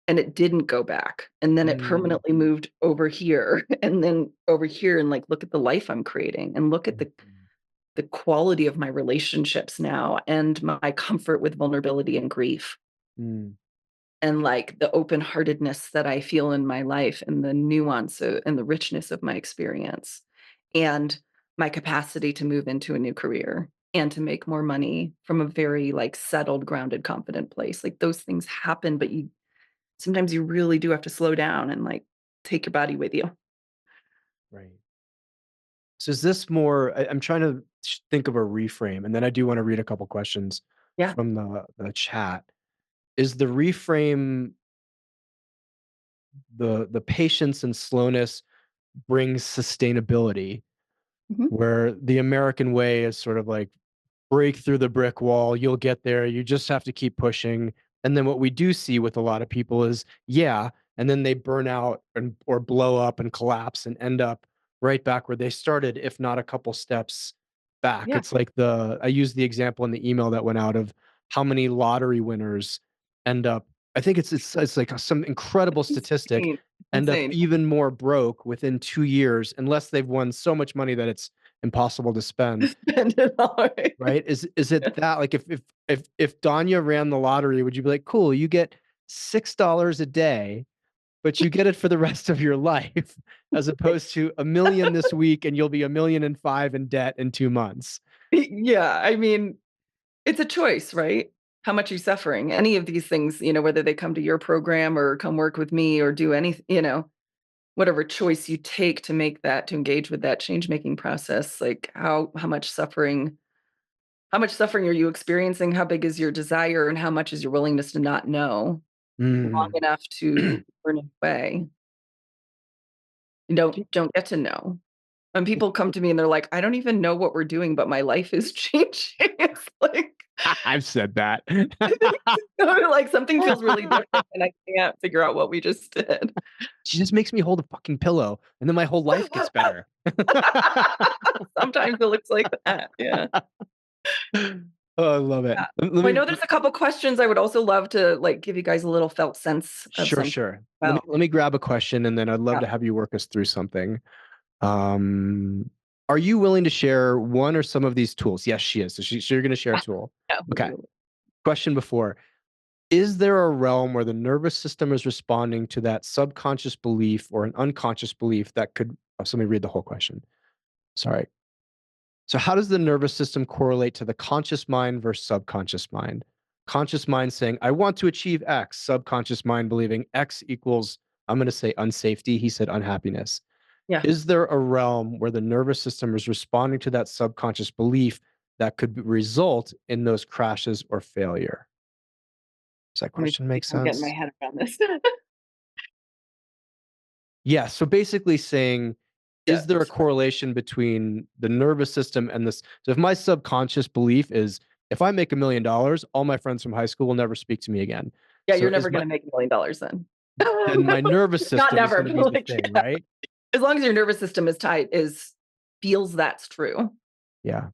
B: and it didn't go back. And then it
A: mm,
B: permanently moved over here and then over here. And like, look at the life I'm creating and look at
A: mhm,
B: the quality of my relationships now and my comfort with vulnerability and grief
A: mm,
B: and like the open-heartedness that I feel in my life and the nuance and the richness of my experience and my capacity to move into a new career and to make more money from a very like settled, grounded, confident place. Like those things happen, but you sometimes you really do have to slow down and like take your body with you.
A: right. So is this more, I'm trying to think of a reframe, and then I do want to read a couple questions
B: Yeah.
A: from the chat. Is the reframe the patience and slowness brings sustainability,
B: Mhm.
A: where the American way is sort of like break through the brick wall, you'll get there, you just have to keep pushing. And then what we do see with a lot of people is, yeah, and then they burn out and or blow up and collapse and end up right back where they started, if not a couple steps back.
B: Yeah.
A: It's like I used the example in the email that went out of how many lottery winners end up, I think it's like some incredible statistic,
B: Insane.
A: end up
B: Insane.
A: even more broke within 2 years unless they've won so much money that it's impossible to spend.
B: Spend it all right.
A: Right? Is it that, like, if Danya ran the lottery, would you be like, "Cool, you get $6 a day, but you get it for the rest of your life," as opposed to 1,000,000 this week and you'll be 1,000,005 in debt in 2 months?
B: Yeah. I mean, it's a choice, right? How much are you suffering? Any of these things, whether they come to your program or come work with me or do any, whatever choice you take to make that, to engage with that change making process, like how much suffering are you experiencing? How big is your desire and how much is your willingness to not know long
A: Mm.
B: enough to turn it away? You don't get to know. And people come to me and they're like, I don't even know what we're doing, but my life is changing. It's like
A: I've said that.
B: like something feels really different and I can't figure out what we just did.
A: She just makes me hold a fucking pillow, and then my whole life gets better.
B: Sometimes it looks like that. Yeah.
A: Oh, I love it.
B: Yeah.
A: Let
B: Well, I
A: me
B: know there's a couple questions I would also love to like give you guys a little felt sense of
A: Sure,
B: something
A: sure. Let me
B: about.
A: let me grab a question, and then I'd love
B: Yeah.
A: to have you work us through something. Um Are you willing to share one or some of these tools? Yes, she is. So you're going to share a tool. Okay.
B: Yeah.
A: Question before. Is there a realm where the nervous system is responding to that subconscious belief or an unconscious belief that could, so let me read the whole question. Sorry. So, how does the nervous system correlate to the conscious mind versus subconscious mind? Conscious mind saying, I want to achieve X, subconscious mind believing X equals, I'm going to say unsafety. He said unhappiness.
B: Yeah.
A: Is there a realm where the nervous system is responding to that subconscious belief that could result in those crashes or failure? Does that
B: Let me
A: question
B: see
A: make
B: if I'm getting my
A: sense?
B: head around this.
A: Yeah. So basically saying,
B: Yeah.
A: is there a correlation between the nervous system and this? So if my subconscious belief is if I make $1 million, all my friends from high school will never speak to me again.
B: Yeah,
A: So
B: you're
A: is
B: never
A: my
B: gonna make $1 million then.
A: then my nervous
B: Not
A: system is
B: never,
A: going to
B: but
A: be the
B: like,
A: thing,
B: yeah,
A: right?
B: as long as your nervous system is tight is feels that's true,
A: Yeah.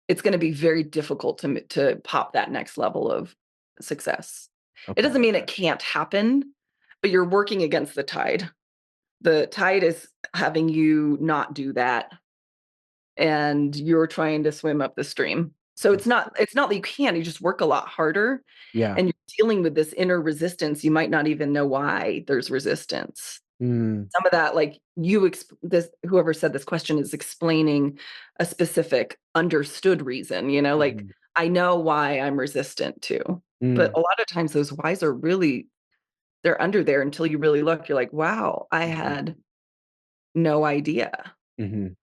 B: it's gonna be very difficult to pop that next level of success. It
A: Okay.
B: doesn't mean it can't happen, but you're working against the tide. The tide is having you not do that, and you're trying to swim up the stream. So it's not that you can't, you just work a lot harder,
A: Yeah.
B: and you're dealing with this inner resistance, you might not even know why there's resistance.
A: Mm,
B: Some of that, like, this whoever said this question is explaining a specific understood reason, like,
A: mhm,
B: I know why I'm resistant to. But
A: mm,
B: a lot of times those whys are really they're under there until you really look, you're like, "Wow, I
A: mhm,
B: had no idea."
A: mhm,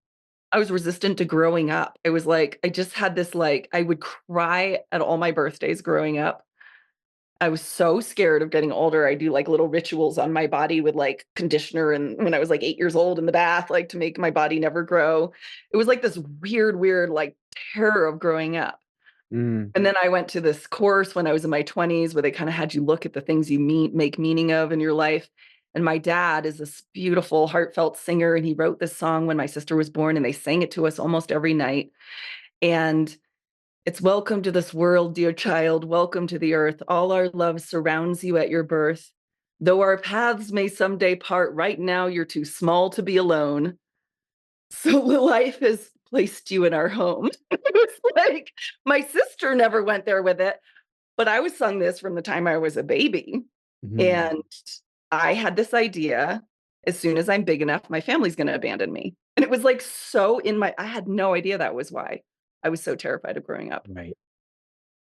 B: I was resistant to growing up. It was like, I just had this, like, I would cry at all my birthdays growing up. I was so scared of getting older. I do like little rituals on my body with like conditioner and when I was like 8 years old in the bath, like to make my body never grow. It was like this weird, like terror of growing up.
A: mm,
B: And then I went to this course when I was in my 20s where they kind of had you look at the things you make meaning of in your life. And my dad is this beautiful, heartfelt singer. And he wrote this song when my sister was born, and they sang it to us almost every night. And it's welcome to this world, dear child, welcome to the earth. All our love surrounds you at your birth. Though our paths may someday part, right now you're too small to be alone. So life has placed you in our home. It was like my sister never went there with it, but I was sung this from the time I was a baby.
A: mhm,
B: And I had this idea, as soon as I'm big enough, my family's going to abandon me. And it was like so in my, I had no idea that was why I was so terrified of growing up.
A: right.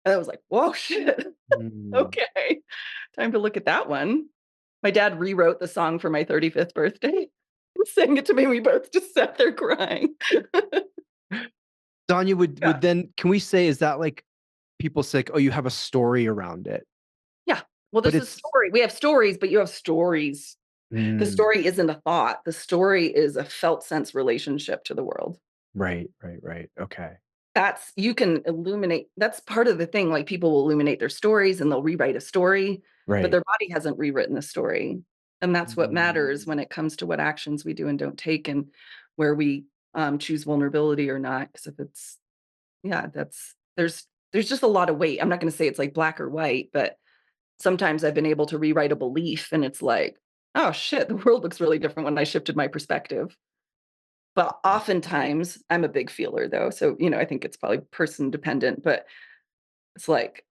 B: And I was like, whoa, shit.
A: Mm.
B: Okay. Time to look at that one. My dad rewrote the song for my 35th birthday and sang it to me. We both just sat there crying.
A: Danya, would
B: Yeah.
A: then can we say is that like people say, like, oh, you have a story around it,
B: Yeah. Well,
A: but
B: there's a
A: it's
B: story. We have stories, but you have stories. The
A: mm,
B: story isn't a thought. The story is a felt sense relationship to the world.
A: right, right, right. Okay,
B: That's you can illuminate. That's part of the thing. Like people will illuminate their stories and they'll rewrite a story, but
A: right.
B: their body hasn't rewritten the story. And that's what matters
A: Mm,
B: when it comes to what actions we do and don't take and where we choose vulnerability or not. Because if it's, yeah, there's just a lot of weight. I'm not going to say it's like black or white, but sometimes I've been able to rewrite a belief and it's like, oh shit, the world looks really different when I shifted my perspective. But
A: right.
B: oftentimes, I'm a big feeler though, so, I think it's probably person dependent, but it's like,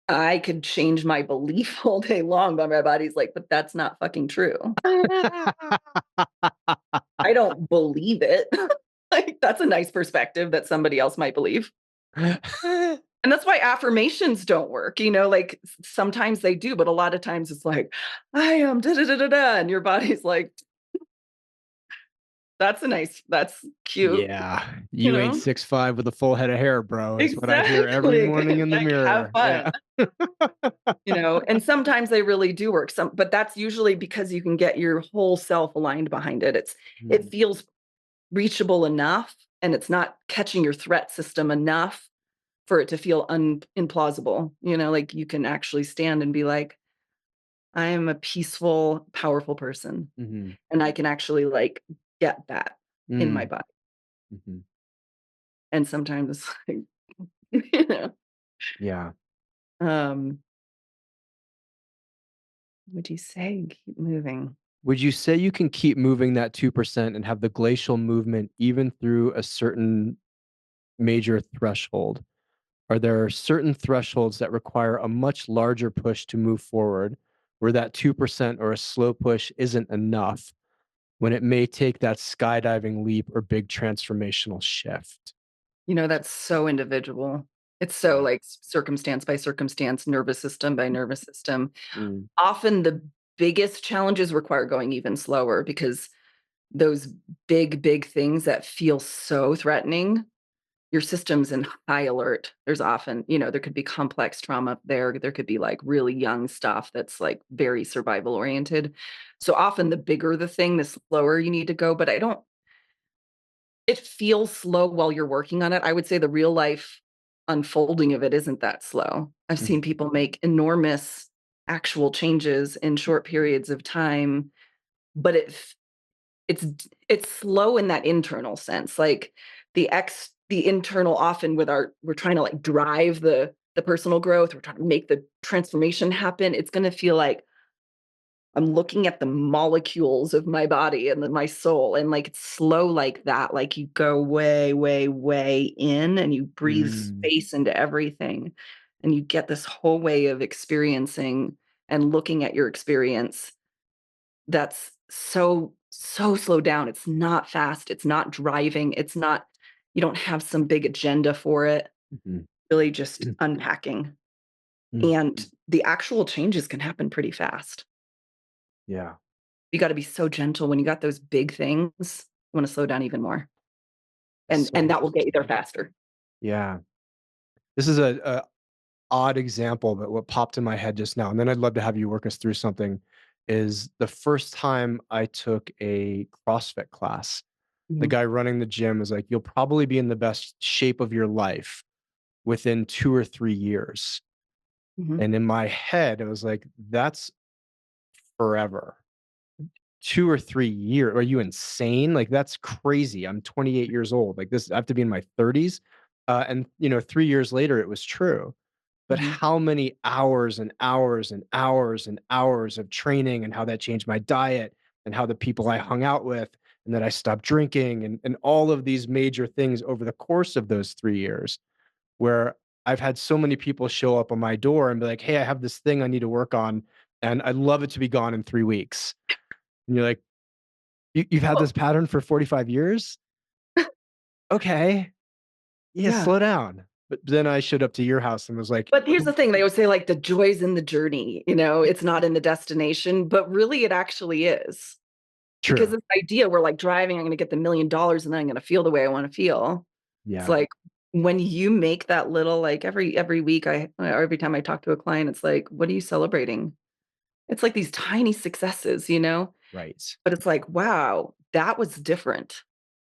B: I could change my belief all day long, but my body's like, "But that's not fucking true." I don't believe it. Like, that's a nice perspective that somebody else might believe. And that's why affirmations don't work, like, sometimes they do, but a lot of times it's like, "I am da da da da da," and your body's like, that's cute,"
A: Yeah,
B: you
A: you ain't
B: know?
A: 6'5" with a full head of hair, bro, is what I hear every
B: Exactly.
A: morning in the
B: Like, have
A: mirror.
B: fun.
A: Yeah.
B: And sometimes they really do work, but that's usually because you can get your whole self aligned behind it. It
A: Mm,
B: feels reachable enough, and it's not catching your threat system enough for it to feel implausible. Like you can actually stand and be like, I am a peaceful, powerful person,
A: mhm,
B: and I can actually like get that in my
A: mm,
B: body.
A: mhm.
B: And sometimes you know
A: Yeah.
B: um would you say keep moving?
A: Would you say you can keep moving that 2% and have the glacial movement even through a certain major threshold? Are there certain thresholds that require a much larger push to move forward, where that 2% or a slow push isn't enough, when it may take that skydiving leap or big transformational shift?
B: That's so individual. It's so,
A: Yeah.
B: like, circumstance by circumstance, nervous system by nervous system.
A: Mm,
B: Often the biggest challenges require going even slower because those big things that feel so threatening, your system's in high alert. There's often, there could be complex trauma there. There could be like really young stuff that's like very survival oriented. So often the bigger the thing, the slower you need to go. But I don't, it feels slow while you're working on it. I would say the real life unfolding of it isn't that slow. I've
A: mm,
B: seen people make enormous actual changes in short periods of time, but it's it's slow in that internal sense, like, the internal often with our we're trying to, like, drive the personal growth, we're trying to make the transformation happen, it's gonna feel like I'm looking at the molecules of my body and then my soul, and, like, it's slow like that, like, you go way, way, way in, and you breathe
A: mm,
B: space into everything, and you get this whole way of experiencing and looking at your experience that's so slowed down. It's not fast, it's not driving, it's not you don't have some big agenda for it,
A: mhm,
B: really just
A: mm,
B: unpacking.
A: mm.
B: And the actual changes can happen pretty fast.
A: Yeah,
B: You gotta be so gentle when you got those big things, you wanna slow down even more,
A: it's
B: and
A: so
B: that will get you there
A: interesting.
B: faster.
A: Yeah. This is a odd example, but what popped in my head just now, and then I'd love to have you work us through something, is the first time I took a CrossFit class, the
B: Mhm,
A: guy running the gym was like, "You'll probably be in the best shape of your life within 2 or 3 years."
B: mhm,
A: And in my head, I was like, "That's forever. 2 or 3 years? Are you insane? Like, that's crazy. I'm 28 years old. Like, this I have to be in my 30s?" And, 3 years later, it was true. But
B: mhm.
A: how many hours and hours and hours and hours of training and how that changed my diet and how the people I hung out with and that I stopped drinking and all of these major things over the course of those 3 years where I've had so many people show up on my door and be like, "Hey, I have this thing I need to work on, and I'd love it to be gone in 3 weeks." And you're like, "You've had
B: Well,
A: this pattern for 45 years? Okay. Yeah,
B: yeah.
A: slow down." But then I showed up to your house and was like,
B: But here's the thing, they always say, like, the joy's in the journey, it's not in the destination, but really it actually is. Because
A: "True.
B: this idea we're, like, driving, I'm gonna get the $1,000,000 and then I'm gonna feel the way I wanna feel. It's
A: Yeah,
B: like, when you make that little like, every week or every time I talk to a client, it's like, "What are you celebrating?" It's like these tiny successes,
A: right,
B: But it's like, "Wow, that was different.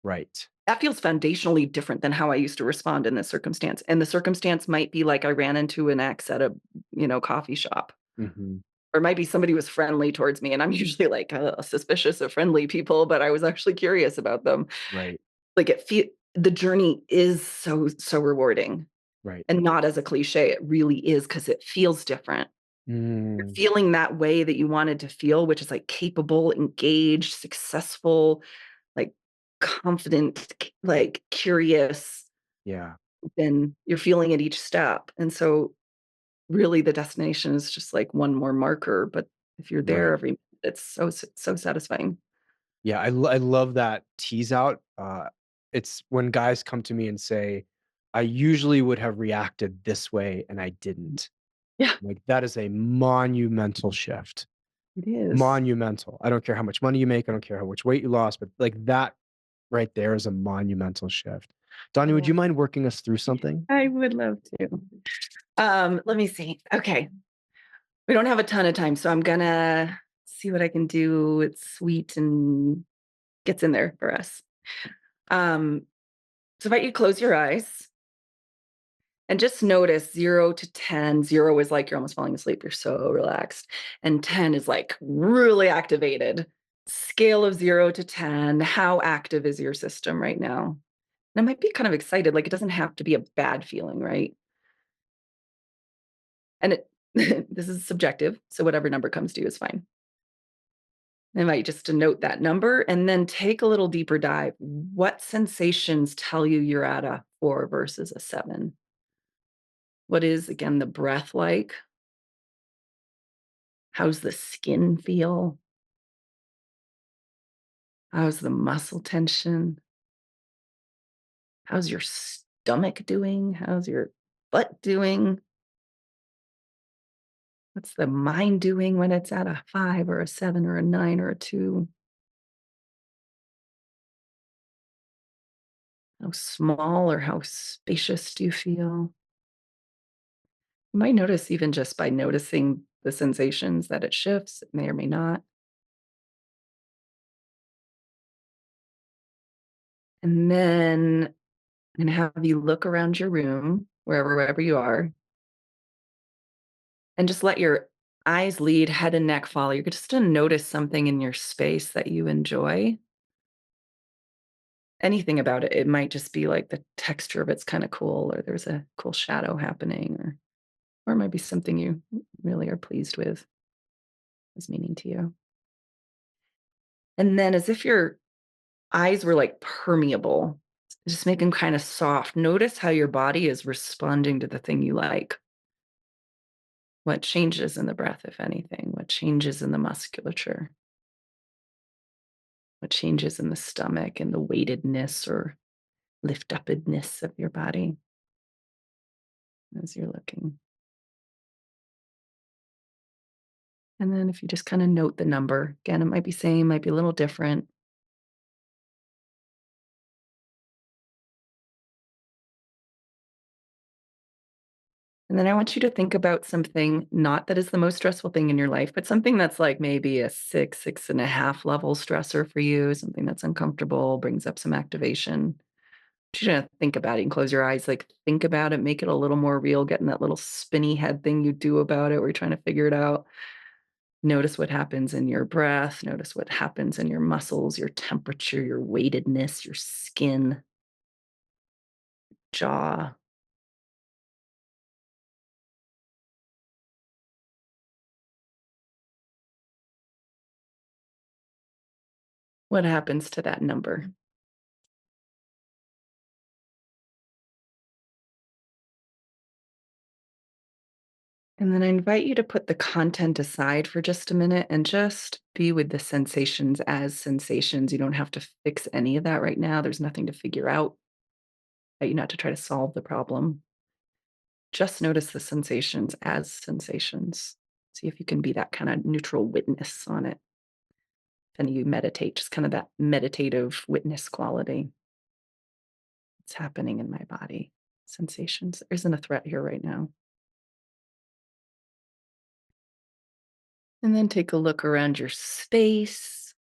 A: right."
B: That feels foundationally different than how I used to respond in this circumstance." And the circumstance might be like I ran into an ex at a, coffee shop.
A: Mhm.
B: Or it might be somebody was friendly towards me, and I'm usually, like, suspicious of friendly people, but I was actually curious about them.
A: Right,
B: Like, the journey is so rewarding,
A: right.
B: and not as a cliche, it really is because it feels different. You're
A: Mm,
B: feeling that way that you wanted to feel, which is, like, capable, engaged, successful, like, confident, like, curious,
A: yeah,
B: and you're feeling at each step, and so, really, the destination is just, like, one more marker, but if you're there
A: right.
B: every minute, it's so satisfying.
A: Yeah, I love that tease out. It's when guys come to me and say, "I usually would have reacted this way, and I didn't."
B: Yeah,
A: Like, that is a monumental shift.
B: it is.
A: Monumental. I don't care how much money you make, I don't care how much weight you lost, but, like, that right there is a monumental shift. Donnie, would
B: Yeah,
A: you mind working us through something?
B: I would love to. Let me see. Okay. We don't have a ton of time, so I'm gonna see what I can do. It's sweet and gets in there for us. Um, so if I you close your eyes and just notice 0 to 10. 0 is like you're almost falling asleep, you're so relaxed. And 10 is like really activated. Scale of 0 to 10, how active is your system right now? And I might be kind of excited, like it doesn't have to be a bad feeling, right? And it this is subjective, so whatever number comes to you is fine. I invite you just to note that number and then take a little deeper dive. What sensations tell you you're at a 4 versus a 7? What is, again, the breath like? How's the skin feel? How's the muscle tension? How's your stomach doing? How's your butt doing? What's the mind doing when it's at a 5 or a 7 or a 9 or a 2? How small or how spacious do you feel? You might notice even just by noticing the sensations that it shifts, it may or may not. And then I'm gonna have you look around your room, wherever you are, and just let your eyes lead, head and neck follow. You're just to notice something in your space that you enjoy. Anything about it. It might just be like the texture of it's kind of cool, or there's a cool shadow happening, or it might be something you really are pleased with, is meaning to you. And then as if your eyes were like permeable, just make them kind of soft. Notice how your body is responding to the thing you like. What changes in the breath, if anything? What changes in the musculature? What changes in the stomach and the weightedness or lift upness of your body as you're looking? And then if you just kind of note the number, again, it might be same, might be a little different. And then I want you to think about something, not that is the most stressful thing in your life, but something that's like maybe a 6, 6.5 level stressor for you, something that's uncomfortable, brings up some activation. You to think about it and close your eyes, like think about it, make it a little more real, getting that little spinny head thing you do about it where you're trying to figure it out. Notice what happens in your breath, notice what happens in your muscles, your temperature, your weightedness, your skin, jaw. What happens to that number? And then I invite you to put the content aside for just a minute and just be with the sensations as sensations. You don't have to fix any of that right now. There's nothing to figure out. You not to try to solve the problem. Just notice the sensations as sensations. See if you can be that kind of neutral witness on it. And you meditate, just kind of that meditative witness quality. It's happening in my body. Sensations. There isn't a threat here right now. And then take a look around your space.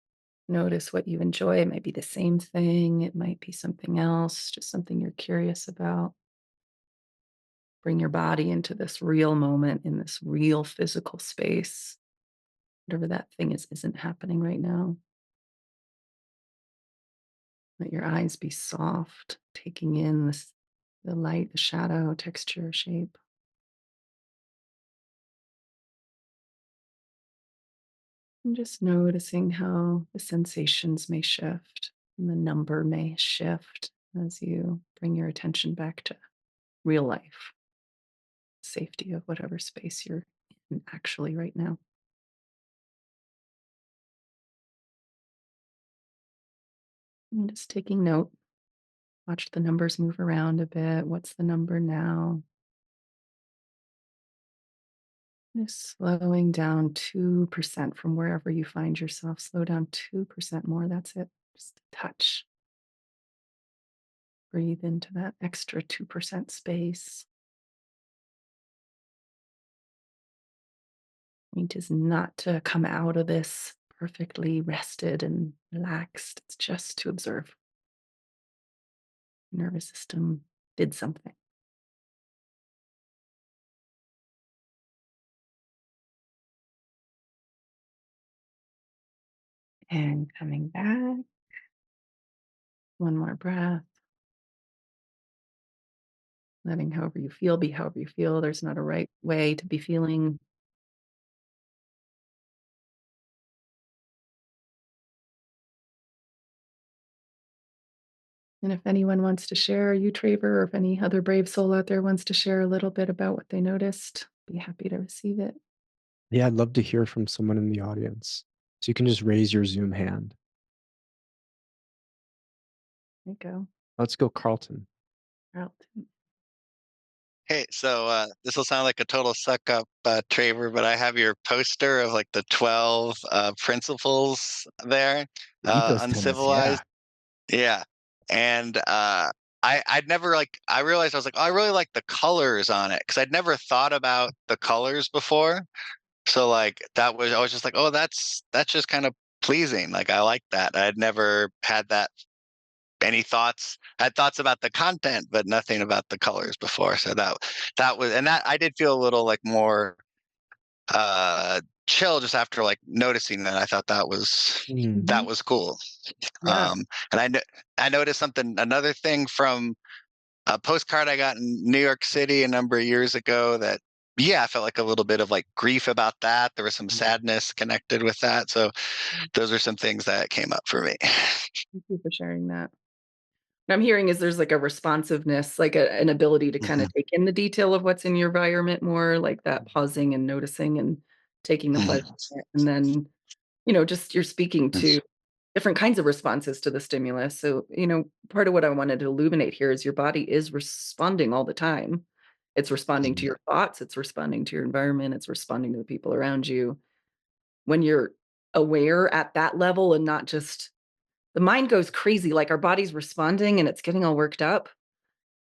B: Notice what you enjoy. It might be the same thing, it might be something else, just something you're curious about. Bring your body into this real moment in this real physical space. Whatever that thing is, isn't happening right now. Let your eyes be soft, taking in this, the light, the shadow, texture, shape. And just noticing how the sensations may shift and the number may shift as you bring your attention back to real life, safety of whatever space you're in actually right now. And just taking note, watch the numbers move around a bit. What's the number now? Just slowing down 2% from wherever you find yourself. Slow down 2% more. That's it. Just a touch. Breathe into that extra 2% space. Point is not to come out of this perfectly rested and relaxed. It's just to observe. Nervous system did something. And coming back, one more breath. Letting however you feel be however you feel. There's not a right way to be feeling. And if anyone wants to share, you, Traver, or if any other brave soul out there wants to share a little bit about what they noticed, be happy to receive it.
A: Yeah, I'd love to hear from someone in the audience. So you can just raise your Zoom hand.
B: There you go.
A: Let's go, Carlton.
B: Carlton.
C: Hey, so this will sound like a total suck up, Traver, but I have your poster of like the 12 principles there,
A: The ethos tenets, yeah.
C: uncivilized. Yeah. And I'd never like, I realized I was like, oh, I really like the colors on it because I'd never thought about the colors before. So like I was just like, oh, that's just kind of pleasing. Like I like that. I'd never had that any thoughts. I had thoughts about the content, but nothing about the colors before. So that was, and that I did feel a little like more chill just after like noticing that. I thought that
B: Mhm.
C: was cool.
B: Yeah.
C: And I noticed another thing from a postcard I got in New York City a number of years ago that, yeah, I felt like a little bit of like grief about that. There was some sadness connected with that. So those are some things that came up for me.
B: Thank you for sharing that. What I'm hearing is there's like a responsiveness, like an ability to kind of
C: Mhm,
B: take in the detail of what's in your environment more, like that pausing and noticing and taking the pleasure
C: mhm,
B: in it. And then, just you're speaking to different kinds of responses to the stimulus. So, part of what I wanted to illuminate here is your body is responding all the time. It's responding to
C: mhm,
B: your thoughts, it's responding to your environment, it's responding to the people around you. When you're aware at that level and not just the mind goes crazy, like our body's responding and it's getting all worked up.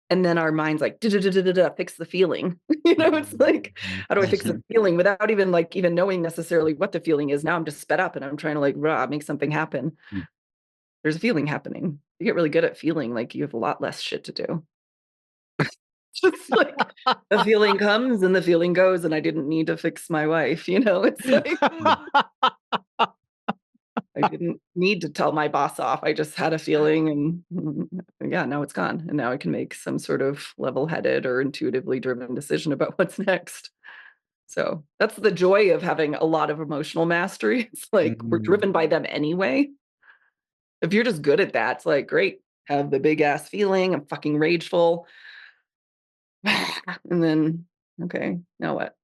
B: And then our mind's like, "Da, da, da, da, da, da, fix the feeling." It's like, how do I fix the
C: mhm,
B: feeling without even even knowing necessarily what the feeling is? Now I'm just sped up and I'm trying to like rah, make something happen. There's a feeling happening. You get really good at feeling like you have a lot less shit to do. Just like the feeling comes and the feeling goes, and I didn't need to fix my wife. It's like I didn't need to tell my boss off. I just had a feeling and yeah, now it's gone. And now I can make some sort of level-headed or intuitively driven decision about what's next. So that's the joy of having a lot of emotional mastery. It's like we're
A: Mhm.
B: driven by them anyway. If you're just good at that, it's like, great, have the big ass feeling. I'm fucking rageful. And then, okay, now what?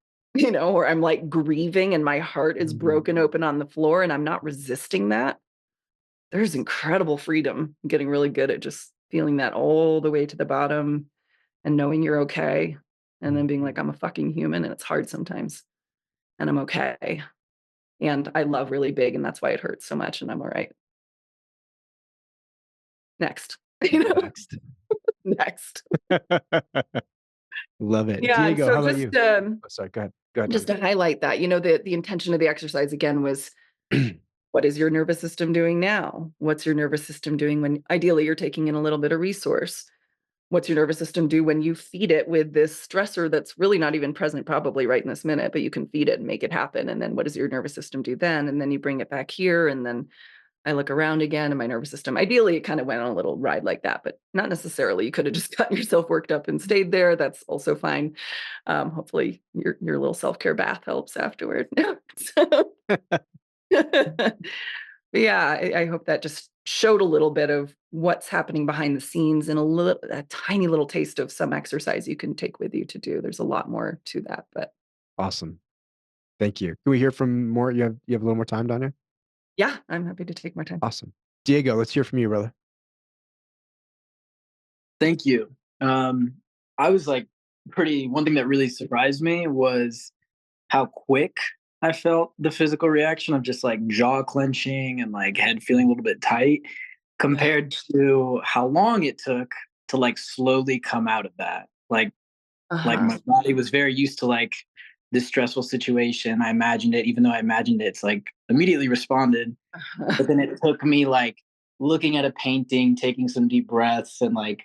B: Or I'm like grieving and my heart is
A: Mhm.
B: broken open on the floor and I'm not resisting that. There's incredible freedom. I'm getting really good at just feeling that all the way to the bottom and knowing you're okay. And then being like, I'm a fucking human and it's hard sometimes and I'm okay. And I love really big and that's why it hurts so much and I'm all right. Next.
A: Next.
B: Next.
A: Love it.
B: Yeah. And
A: Diego,
B: so
A: how about you?
B: just
A: Oh, sorry. Go ahead. Go ahead,
B: just to highlight that, the intention of the exercise again was
A: Danya.
B: what is your nervous system doing now? What's your nervous system doing when ideally you're taking in a little bit of resource? What's your nervous system do when you feed it with this stressor that's really not even present probably right in this minute, but you can feed it and make it happen? And then what does your nervous system do then? And then you bring it back here. And then I look around again and my nervous system, ideally it kind of went on a little ride like that, but not necessarily. You could have just gotten yourself worked up and stayed there. That's also fine. Hopefully your little self-care bath helps afterward. So, but yeah, I hope that just showed a little bit of what's happening behind the scenes and a tiny little taste of some exercise you can take with you to do. There's a lot more to that, but
A: Awesome. Thank you. Can we hear from more? You have a little more time, Danya?
B: yeah, I'm happy to take my time.
A: Awesome. Diego, let's hear from you, brother.
D: Thank you. Um, I was like one thing that really surprised me was how quick I felt the physical reaction of just like jaw clenching and like head feeling a little bit tight compared to how long it took to like slowly come out of that. Like
B: Uh-huh.
D: my body was very used to like this stressful situation. I imagined it, even though I imagined it, it's like immediately responded. But then it took me like looking at a painting, taking some deep breaths and like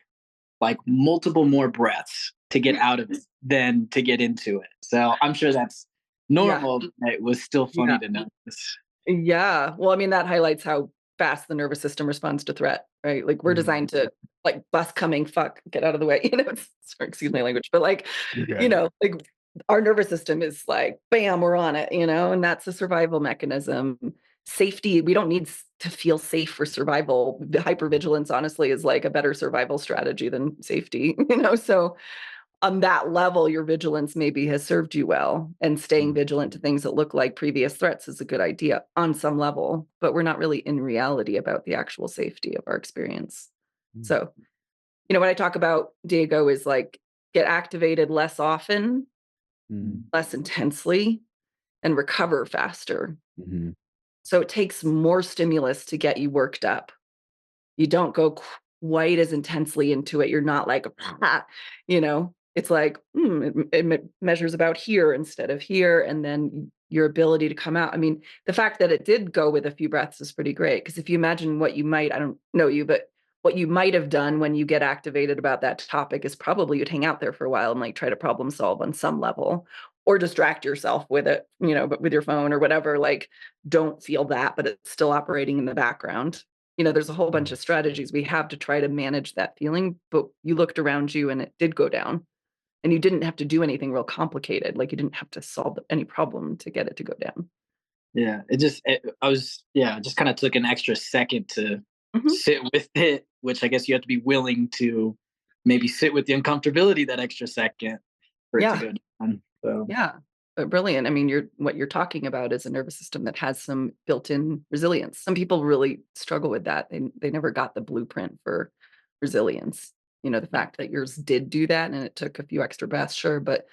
D: multiple more breaths to get out of it than to get into it. So I'm sure that's
B: Yeah.
D: normal, but it was still funny
B: Yeah.
D: to notice.
B: Yeah. Well, I mean, that highlights how fast the nervous system responds to threat, right? Like we're designed to like bus coming, fuck, get out of the way. Sorry, excuse my language, but like,
A: You're good.
B: like our nervous system is like, bam, we're on it, and that's a survival mechanism. safety, we don't need to feel safe for survival. The hypervigilance, honestly, is like a better survival strategy than safety, So on that level, your vigilance maybe has served you well, and staying vigilant to things that look like previous threats is a good idea on some level, but we're not really in reality about the actual safety of our experience. So, what I talk about, Diego, is like get activated less often, less intensely, and recover faster. So it takes more stimulus to get you worked up. You don't go quite as intensely into it. You're not like, it's like, it measures about here instead of here. And then your ability to come out. I mean, the fact that it did go with a few breaths is pretty great. Because if you imagine what you might, I don't know you, but what you might have done when you get activated about that topic is probably you'd hang out there for a while and like try to problem solve on some level, or distract yourself with it, but with your phone or whatever. Like, don't feel that, but it's still operating in the background. There's a whole bunch of strategies we have to try to manage that feeling, but you looked around you and it did go down, and you didn't have to do anything real complicated. Like, you didn't have to solve any problem to get it to go down.
D: Yeah, just kind of took an extra second to sit with it, which I guess you have to be willing to maybe sit with the uncomfortability that extra second for it to go down. So
B: Yeah, but brilliant. I mean, what you're talking about is a nervous system that has some built-in resilience. Some people really struggle with that. They never got the blueprint for resilience. The fact that yours did do that, and it took a few extra breaths, sure, but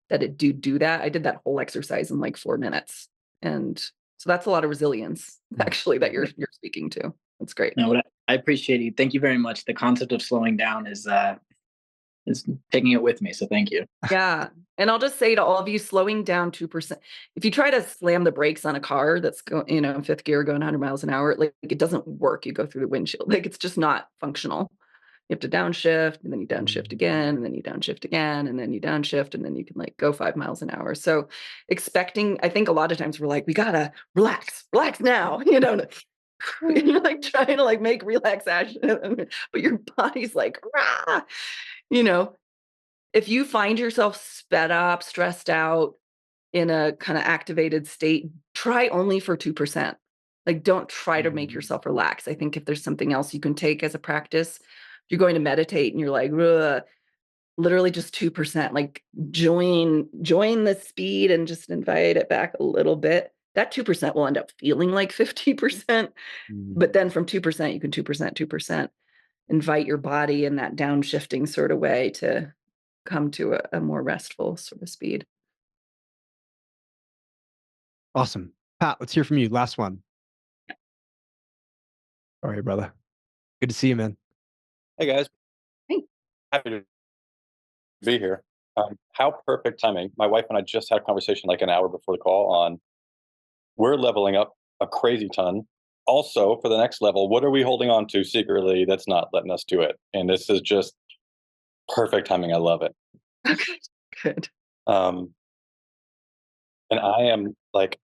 B: that it do that. I did that whole exercise in like 4 minutes, and so that's a lot of resilience, actually, that you're speaking to. That's great.
D: no, what I appreciate you. Thank you very much. The concept of slowing down is taking it with me. So thank you.
B: Yeah. And I'll just say to all of you, slowing down 2%. If you try to slam the brakes on a car that's going, in fifth gear going 100 miles an hour, like it doesn't work. You go through the windshield. Like, it's just not functional. You have to downshift, and then you downshift again, and then you downshift again, and then you downshift, and then you can like go 5 miles an hour. So I think a lot of times we're like, we gotta relax now, and you're like trying to like make relaxation, but your body's like, rah, if you find yourself sped up, stressed out, in a kind of activated state, try only for 2%. Like, don't try to make yourself relax. I think if there's something else you can take as a practice, if you're going to meditate and you're like, ugh, literally just 2%, like join the speed and just invite it back a little bit. That 2% will end up feeling like 50%. But then from 2%, you can 2%, invite your body in that downshifting sort of way to come to a more restful sort of speed.
A: Awesome. Pat, let's hear from you. Last one. All right, brother. Good to see you, man.
E: Hey, guys.
B: Hey.
E: Happy to be here. How perfect timing. My wife and I just had a conversation like an hour before the call on we're leveling up a crazy ton. Also, for the next level, what are we holding on to secretly that's not letting us do it? And this is just perfect timing. I love it.
B: Good.
E: And I'm like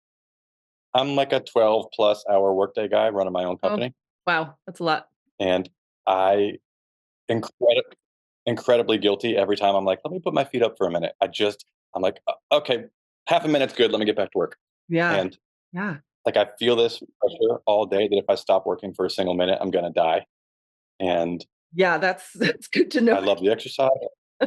E: a 12 plus hour workday guy running my own company.
B: Oh, wow. That's a lot.
E: And I incredibly guilty every time I'm like, let me put my feet up for a minute. I'm like, okay, half a minute's good. Let me get back to work.
B: Yeah.
E: And
B: yeah.
E: like, I feel this pressure all day that if I stop working for a single minute, I'm going to die. And
B: yeah, that's good to know.
E: I love the exercise. I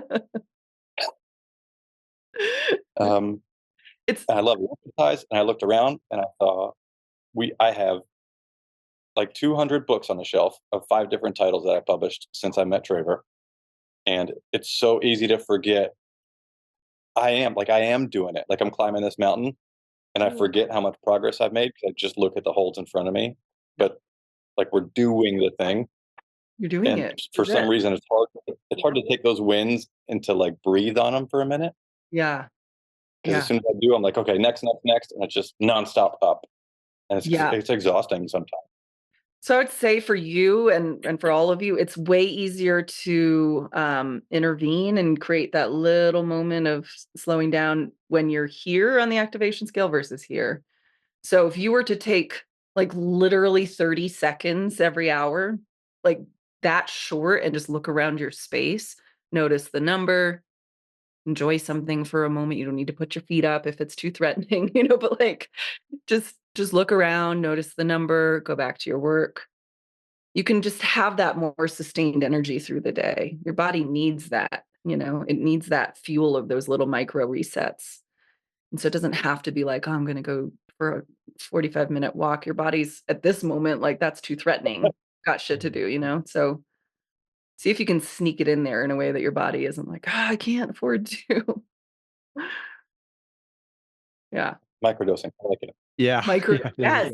E: love the exercise. And I looked around and I saw I have like 200 books on the shelf of 5 different titles that I published since I met Traver. And it's so easy to forget I am doing it. Like, I'm climbing this mountain and I forget how much progress I've made because I just look at the holds in front of me. But like, we're doing the thing.
B: You're doing
E: and
B: it.
E: For some reason, it's hard to take those wins and to like breathe on them for a minute.
B: Yeah.
E: Because as soon as I do, I'm like, okay, next. And it's just nonstop up. And it's exhausting sometimes.
B: So I would say for you and for all of you, it's way easier to intervene and create that little moment of slowing down when you're here on the activation scale versus here. So if you were to take like literally 30 seconds every hour, like that short, and just look around your space, notice the number, enjoy something for a moment. You don't need to put your feet up if it's too threatening, but like just just look around, notice the number, go back to your work. You can just have that more sustained energy through the day. Your body needs that, it needs that fuel of those little micro resets. And so it doesn't have to be like, oh, I'm going to go for a 45-minute walk. Your body's at this moment, like, that's too threatening. Got shit to do. So see if you can sneak it in there in a way that your body isn't like, I can't afford to. Yeah.
E: Microdosing. I like it.
A: Yeah. Yeah, there you go.
B: Yes.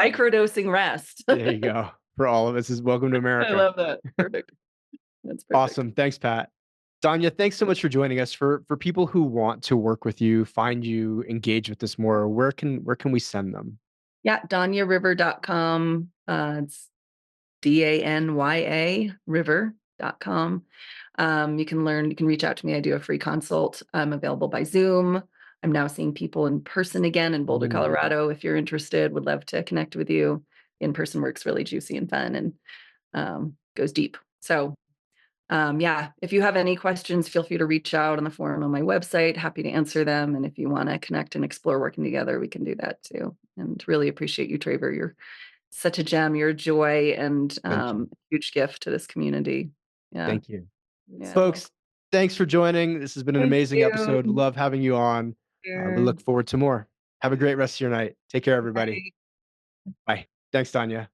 B: Microdosing rest.
A: There you go. For all of us, is welcome to America.
B: I love that. Perfect. That's perfect.
A: Awesome. Thanks, Pat. Danya, thanks so much for joining us. For people who want to work with you, find you, engage with this more, where can we send them?
B: Yeah, danyariver.com. It's DANYA river.com. You can reach out to me. I do a free consult. I'm available by Zoom. I'm now seeing people in person again in Boulder, Colorado. If you're interested, would love to connect with you. In-person work's really juicy and fun and goes deep. So yeah, if you have any questions, feel free to reach out on the forum on my website. Happy to answer them. And if you want to connect and explore working together, we can do that too. And really appreciate you, Traver. You're such a gem. You're a joy and huge gift to this community. Yeah.
A: Thank you.
B: Yeah.
A: Folks, thanks for joining. This has been an amazing episode. Love having you on. We look forward to more. Have a great rest of your night. Take care, everybody. Bye. Thanks, Danya.